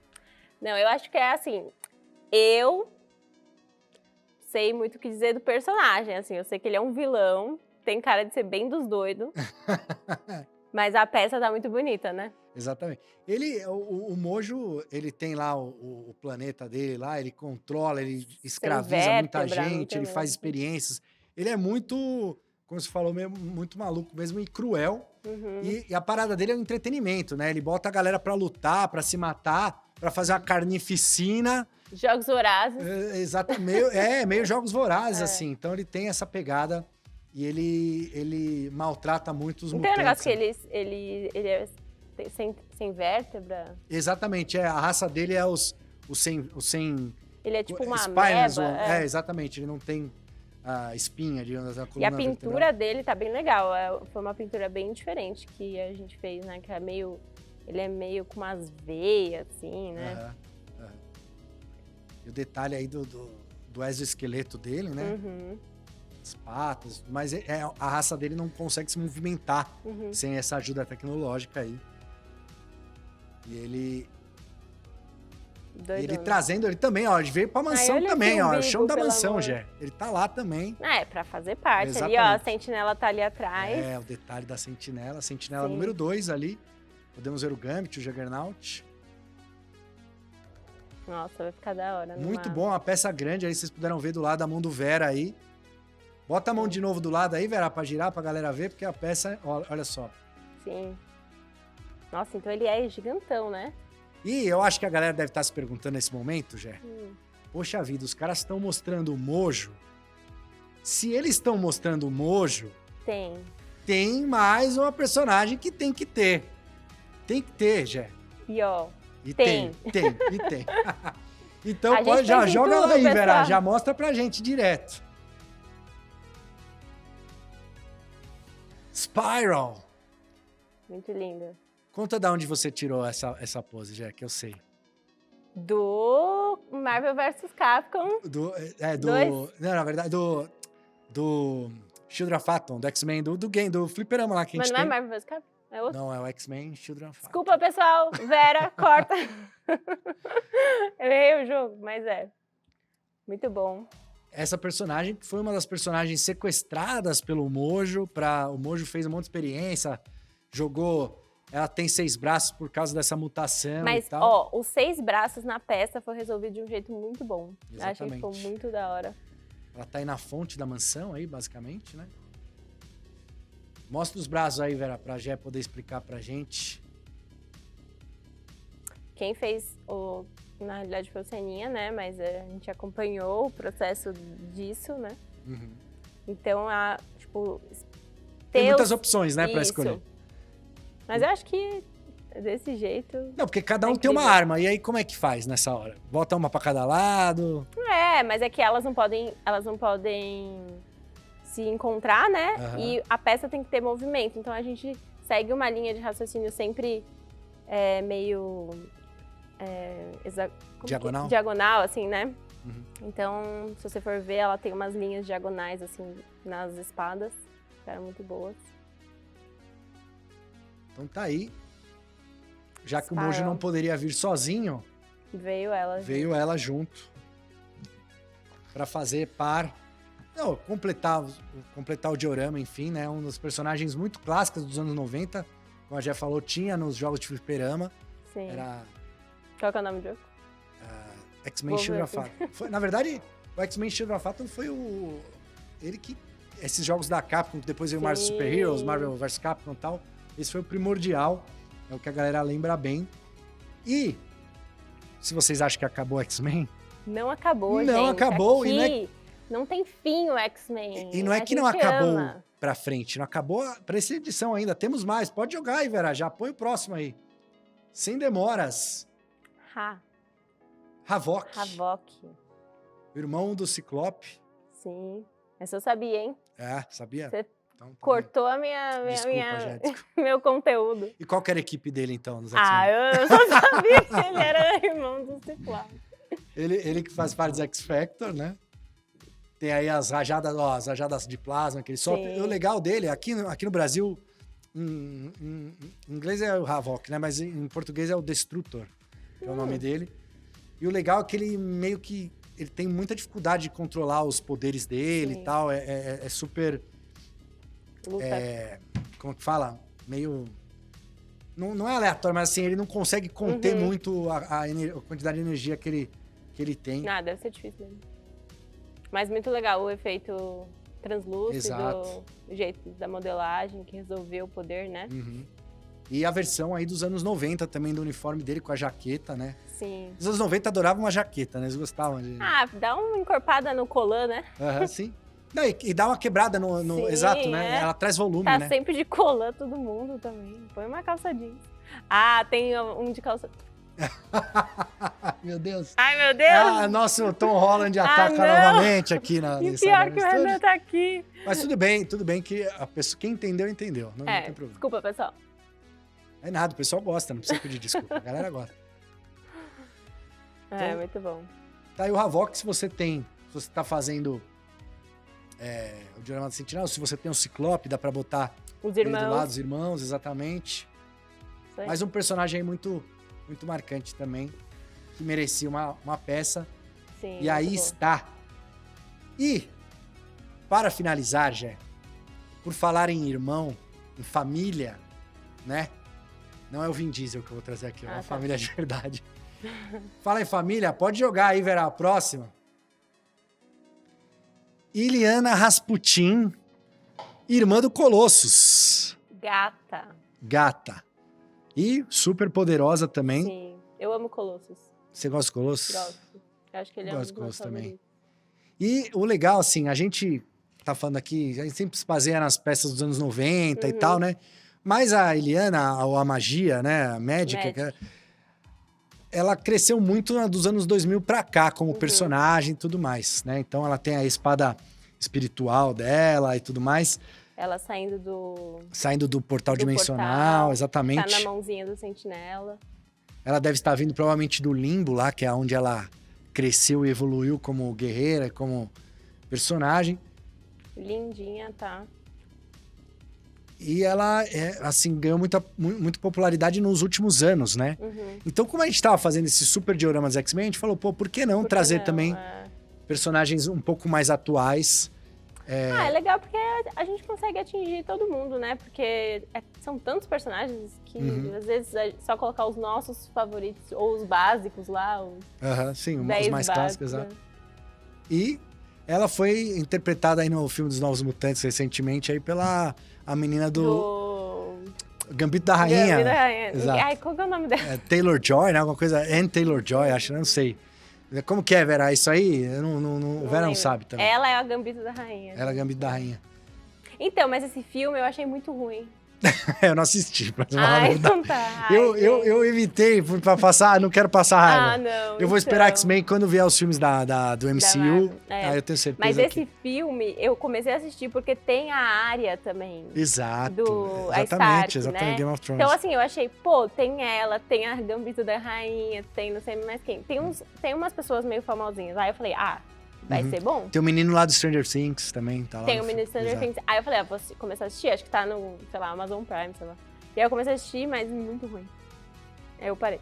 Não, eu acho que é assim, eu sei muito o que dizer do personagem, assim, eu sei que ele é um vilão, tem cara de ser bem dos doidos, mas a peça tá muito bonita, né? Exatamente. O Mojo, ele tem lá o planeta dele lá, ele controla, ele escraviza muita gente, ele faz experiências. Ele é muito, como você falou, muito maluco mesmo e cruel. E a parada dele é o entretenimento, né? Ele bota a galera pra lutar, pra se matar, pra fazer uma carnificina. Jogos vorazes. Exatamente. Meio jogos vorazes, assim. Então ele tem essa pegada e ele maltrata muito os mutantes. Tem um negócio que ele é sem vértebra? Exatamente, a raça dele é os sem... Ele é tipo uma spineless, ameba. Exatamente, ele não tem a espinha, digamos, da coluna E a pintura vertebral. dele tá bem legal, foi uma pintura bem diferente que a gente fez, né, que é meio... Ele é meio com umas veias, assim, né? E o detalhe aí do exoesqueleto dele, né? As patas, mas a raça dele não consegue se movimentar sem essa ajuda tecnológica aí. E ele trazendo, ele também, ó, ele veio pra mansão também, ó, o chão da mansão, Gé. Ele tá lá também. É pra fazer parte. Exatamente. Ali, ó, a sentinela tá ali atrás. O detalhe da sentinela, número 2 ali. Podemos ver o Gambit, o Juggernaut. Nossa, vai ficar da hora. Muito bom, uma peça grande aí, vocês puderam ver do lado da mão do Vera aí. Bota a mão de novo do lado aí, Vera, pra girar, pra galera ver, porque a peça, olha só. Sim. Nossa, então ele é gigantão, né? E eu acho que a galera deve estar se perguntando nesse momento, Jé. Poxa vida, os caras estão mostrando o Mojo. Se eles estão mostrando o Mojo... Tem mais uma personagem que tem que ter. Tem que ter, Jé. E ó, tem. Então pode, já joga tudo, lá aí, pessoal. Vera. Já mostra pra gente direto. Spiral. Muito linda. Conta de onde você tirou essa pose, Jé, que eu sei. Do Marvel vs Capcom. Não, na verdade, do Children of Atom, do X-Men, do game, do fliperama lá que a gente tem. Mas não é Marvel vs Capcom? É outro? Não, é o X-Men Children of Atom. Desculpa, pessoal. Vera, corta. Eu errei o jogo, mas é. Muito bom. Essa personagem foi uma das personagens sequestradas pelo Mojo. O Mojo fez um monte de experiência, jogou... Ela tem 6 braços por causa dessa mutação e tal. Mas, ó, os 6 braços na peça foi resolvido de um jeito muito bom. Exatamente. Achei que ficou muito da hora. Ela tá aí na fonte da mansão aí, basicamente, né? Mostra os braços aí, Vera, pra Jé poder explicar pra gente. Quem fez na realidade foi o Seninha, né? Mas a gente acompanhou o processo disso, né? Uhum. Então, tem muitas opções, né, pra escolher. Mas eu acho que desse jeito... Não, porque cada um tem uma arma. E aí, como é que faz nessa hora? Bota uma pra cada lado? Mas é que elas não podem se encontrar, né? Uhum. E a peça tem que ter movimento. Então, a gente segue uma linha de raciocínio sempre meio... diagonal? Diagonal, assim, né? Uhum. Então, se você for ver, ela tem umas linhas diagonais, assim, nas espadas. Que eram muito boas. Então tá aí. Já que o Mojo não poderia vir sozinho, veio ela junto para fazer par. Não, completar o diorama, enfim, né? Um dos personagens muito clássicos dos anos 90, como a Jé falou, tinha nos jogos de fliperama. Sim. Era... Qual que é o nome do jogo? X-Men Children of Atom. Na verdade, o X-Men Children of Atom foi ele que... Esses jogos da Capcom, que depois veio o Marvel Super Heroes, Marvel vs Capcom e tal... Esse foi o primordial, é o que a galera lembra bem. E, se vocês acham que acabou o X-Men... Não acabou, gente. Não acabou. Aqui, não tem fim o X-Men. E não é que não acabou pra frente, não acabou pra essa edição ainda. Temos mais, pode jogar aí, Vera, já põe o próximo aí. Sem demoras. Havok. O irmão do Ciclope. Sim, essa eu sabia, hein? Sabia? Você cortou a meu conteúdo. E qual que era a equipe dele, então, nos X-Men? Eu só sabia que ele era irmão do Ciclope. Ele que faz parte do X-Factor, né? Tem aí as rajadas de plasma que ele sofre. O legal dele, aqui no Brasil, em inglês é o Havok, né? Mas em português é o Destrutor, que é o nome dele. E o legal é que ele meio que... Ele tem muita dificuldade de controlar os poderes dele e tal. É super... como que fala? Meio... Não é aleatório, mas assim, ele não consegue conter muito a quantidade de energia que ele tem. Deve ser difícil mesmo. Mas muito legal o efeito translúcido, o jeito da modelagem que resolveu o poder, né? Uhum. E a versão aí dos anos 90 também do uniforme dele com a jaqueta, né? Sim. Os anos 90 adoravam uma jaqueta, né? Eles gostavam de... dá uma encorpada no colã, né? Sim. Não, e dá uma quebrada no exato, né? Ela traz volume, né? Tá sempre de colã todo mundo também. Põe uma calça jeans. Tem um de calça... Meu Deus. Ai, meu Deus. Nosso Tom Holland ataca novamente aqui na... E pior que o Renan tá aqui. Mas tudo bem que a pessoa, quem entendeu, entendeu. Não tem problema. Desculpa, pessoal. É nada, o pessoal gosta, não precisa pedir desculpa. A galera gosta. Então, muito bom. Tá aí o Havok, se você tá fazendo o diorama da Sentinela, se você tem um Ciclope, dá pra botar os irmãos. Do lado, os irmãos, exatamente. Mas um personagem aí muito, muito marcante também, que merecia uma peça. Sim, e aí está. E, para finalizar, Jé, por falar em irmão, em família, né? Não é o Vin Diesel que eu vou trazer aqui, é uma família de verdade. Fala em família, pode jogar aí, Vera, a próxima. Illyana Rasputin, irmã do Colossus. Gata. E super poderosa também. Sim, eu amo Colossus. Você gosta do Colossus? Gosto. Eu acho que ele é um dos meus também. E o legal, assim, a gente tá falando aqui, a gente sempre se baseia nas peças dos anos 90 e tal, né? Mas a Illyana, ou a magia, né? A Magic. Ela cresceu muito dos anos 2000 pra cá, como personagem e tudo mais, né? Então ela tem a espada espiritual dela e tudo mais. Ela saindo do portal dimensional, portal, exatamente. Tá na mãozinha do sentinela. Ela deve estar vindo provavelmente do limbo lá, que é onde ela cresceu e evoluiu como guerreira, como personagem. Lindinha, tá? E ela, assim, ganhou muita popularidade nos últimos anos, né? Então, como a gente tava fazendo esse super diorama dos X-Men, a gente falou, pô, por que não trazer também personagens um pouco mais atuais? É legal porque a gente consegue atingir todo mundo, né? Porque são tantos personagens que, às vezes, só colocar os nossos favoritos, ou os básicos lá, sim, os mais clássicos, exato. E ela foi interpretada aí no filme dos Novos Mutantes recentemente aí pela a menina do Gambito da Rainha. Gambito da Rainha. Exato. Ai, qual que é o nome dela? Taylor-Joy, né? Alguma coisa... Anne Taylor-Joy, acho, não sei. Como que é, Vera? Isso aí, o Vera não sabe também. Ela é a Gambito da Rainha. Ela é a Gambito da Rainha. Então, mas esse filme eu achei muito ruim. Eu não assisti, pra falar então tá. Eu evitei pra passar, não quero passar raiva. Não. Eu vou esperar X-Men quando vier os filmes do MCU. Aí eu tenho certeza. Mas esse filme eu comecei a assistir porque tem a Arya também. Exato. Exatamente, né? Game of Thrones. Então, assim, eu achei, pô, tem ela, tem a Gambito da Rainha, tem não sei mais quem. Tem umas pessoas meio famosinhas. Aí eu falei, vai ser bom. Tem o menino lá do Stranger Things também, tá lá. Tem o menino do Stranger Things. Aí eu falei, vou começar a assistir, acho que tá no, sei lá, Amazon Prime, sei lá. E aí eu comecei a assistir, mas muito ruim. Aí eu parei.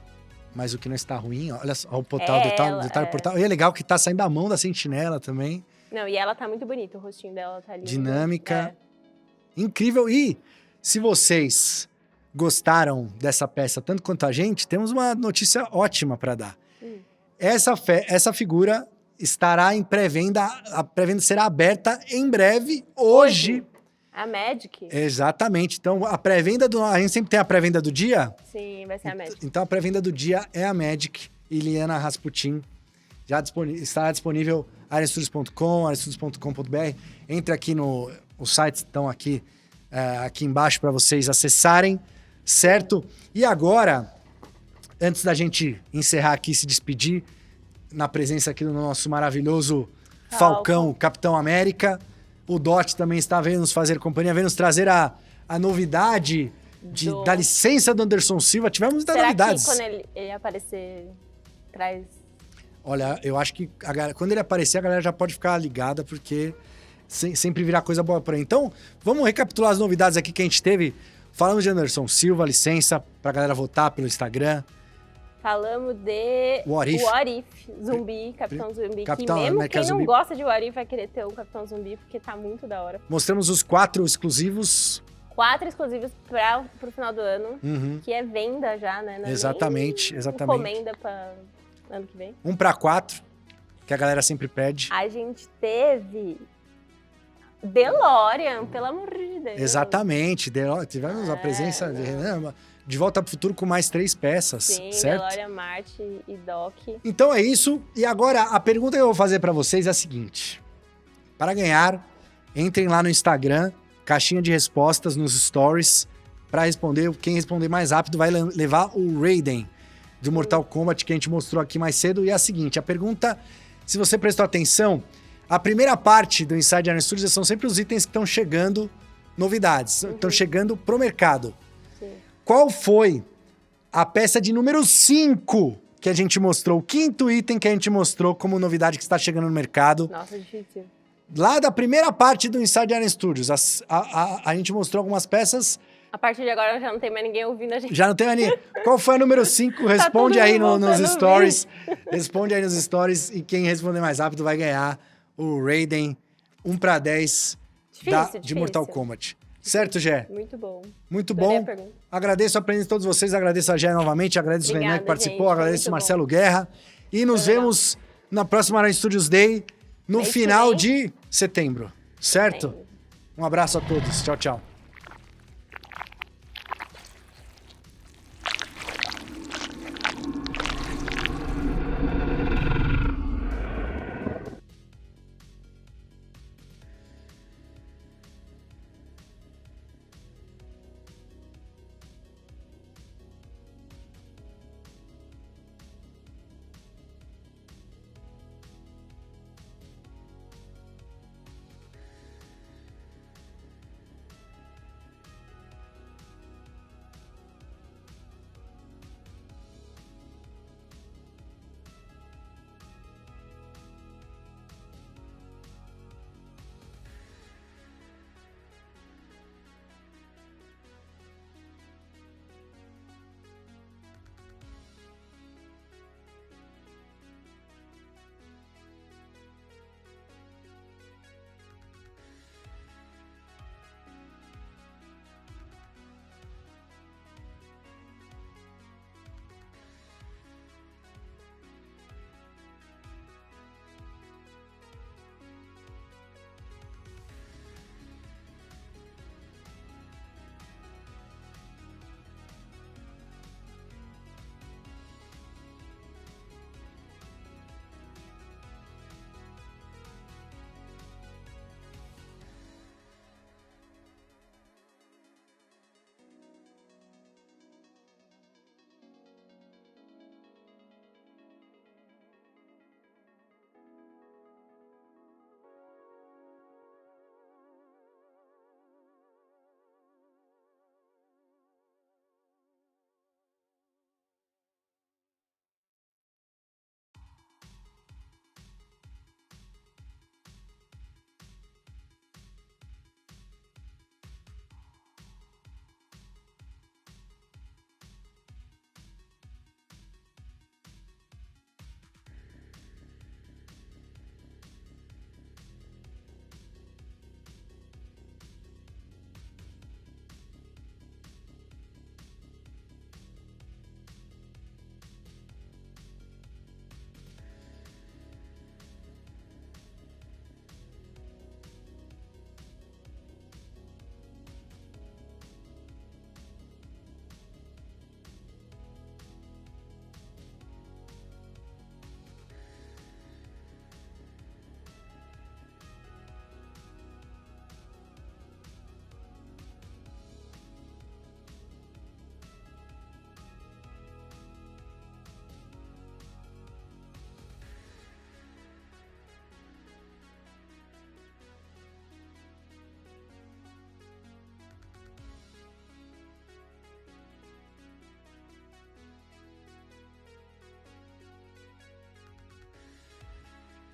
Mas o que não está ruim, olha só, o portal, detalhe portal. E é legal que tá saindo da mão da sentinela também. Não, e ela tá muito bonita, o rostinho dela tá lindo. Dinâmica. Incrível. E se vocês gostaram dessa peça tanto quanto a gente, temos uma notícia ótima para dar. Essa figura estará em pré-venda. A pré-venda será aberta em breve, hoje. A Magic? Exatamente. Então, a pré-venda a gente sempre tem a pré-venda do dia? Sim, vai ser a Magic. Então, a pré-venda do dia é a Magic. Illyana Rasputin. Já estará disponível arestudios.com, arestudios.com.br. Entre aqui os sites estão aqui embaixo para vocês acessarem, certo? E agora, antes da gente encerrar aqui e se despedir, na presença aqui do nosso maravilhoso Falcão, Capitão América. O Dot também está vendo nos fazer companhia, vendo nos trazer a novidade da licença do Anderson Silva. Tivemos muitas novidades. Será que quando ele aparecer, traz... Olha, eu acho que quando ele aparecer, a galera já pode ficar ligada, porque sempre virá coisa boa por aí. Então, vamos recapitular as novidades aqui que a gente teve. Falamos de Anderson Silva, licença, pra galera votar pelo Instagram. Falamos de What If, Zumbi, Capitão Zumbi, Capitão que mesmo América quem não Zumbi. gosta de What If vai querer ter um Capitão Zumbi, porque tá muito da hora. Mostramos os 4 exclusivos. 4 exclusivos pro final do ano, que é venda já, né? Não é exatamente. Encomenda pra ano que vem. 1 para 4, que a galera sempre pede. A gente teve DeLorean, pelo amor de Deus. Exatamente, tivemos a presença de Volta pro Futuro com mais 3 peças, sim, certo? DeLorean, Marty e Doc. Então é isso. E agora a pergunta que eu vou fazer para vocês é a seguinte. Para ganhar, entrem lá no Instagram, caixinha de respostas nos stories, para responder. Quem responder mais rápido vai levar o Raiden do Mortal Kombat que a gente mostrou aqui mais cedo. E é a seguinte, a pergunta, se você prestou atenção, a primeira parte do Inside Iron Studios são sempre os itens que estão chegando, novidades, estão chegando pro mercado. Sim. Qual foi a peça de número 5 que a gente mostrou, o 5º item que a gente mostrou como novidade que está chegando no mercado? Nossa, difícil. Lá da primeira parte do Inside Iron Studios, a gente mostrou algumas peças. A partir de agora já não tem mais ninguém ouvindo a gente. Já não tem mais ninguém. Qual foi a número 5? Responde aí nos stories. Responde aí nos stories e quem responder mais rápido vai ganhar o Raiden 1 para 10 de Mortal Kombat. Certo, Gé? Muito bom. Muito bom. Agradeço a presença de todos vocês, agradeço a Gé novamente, agradeço o Renan que participou, agradeço o Marcelo Guerra. E nos vemos na próxima Iron Studios Day, no final de setembro, certo? Um abraço a todos. Tchau, tchau.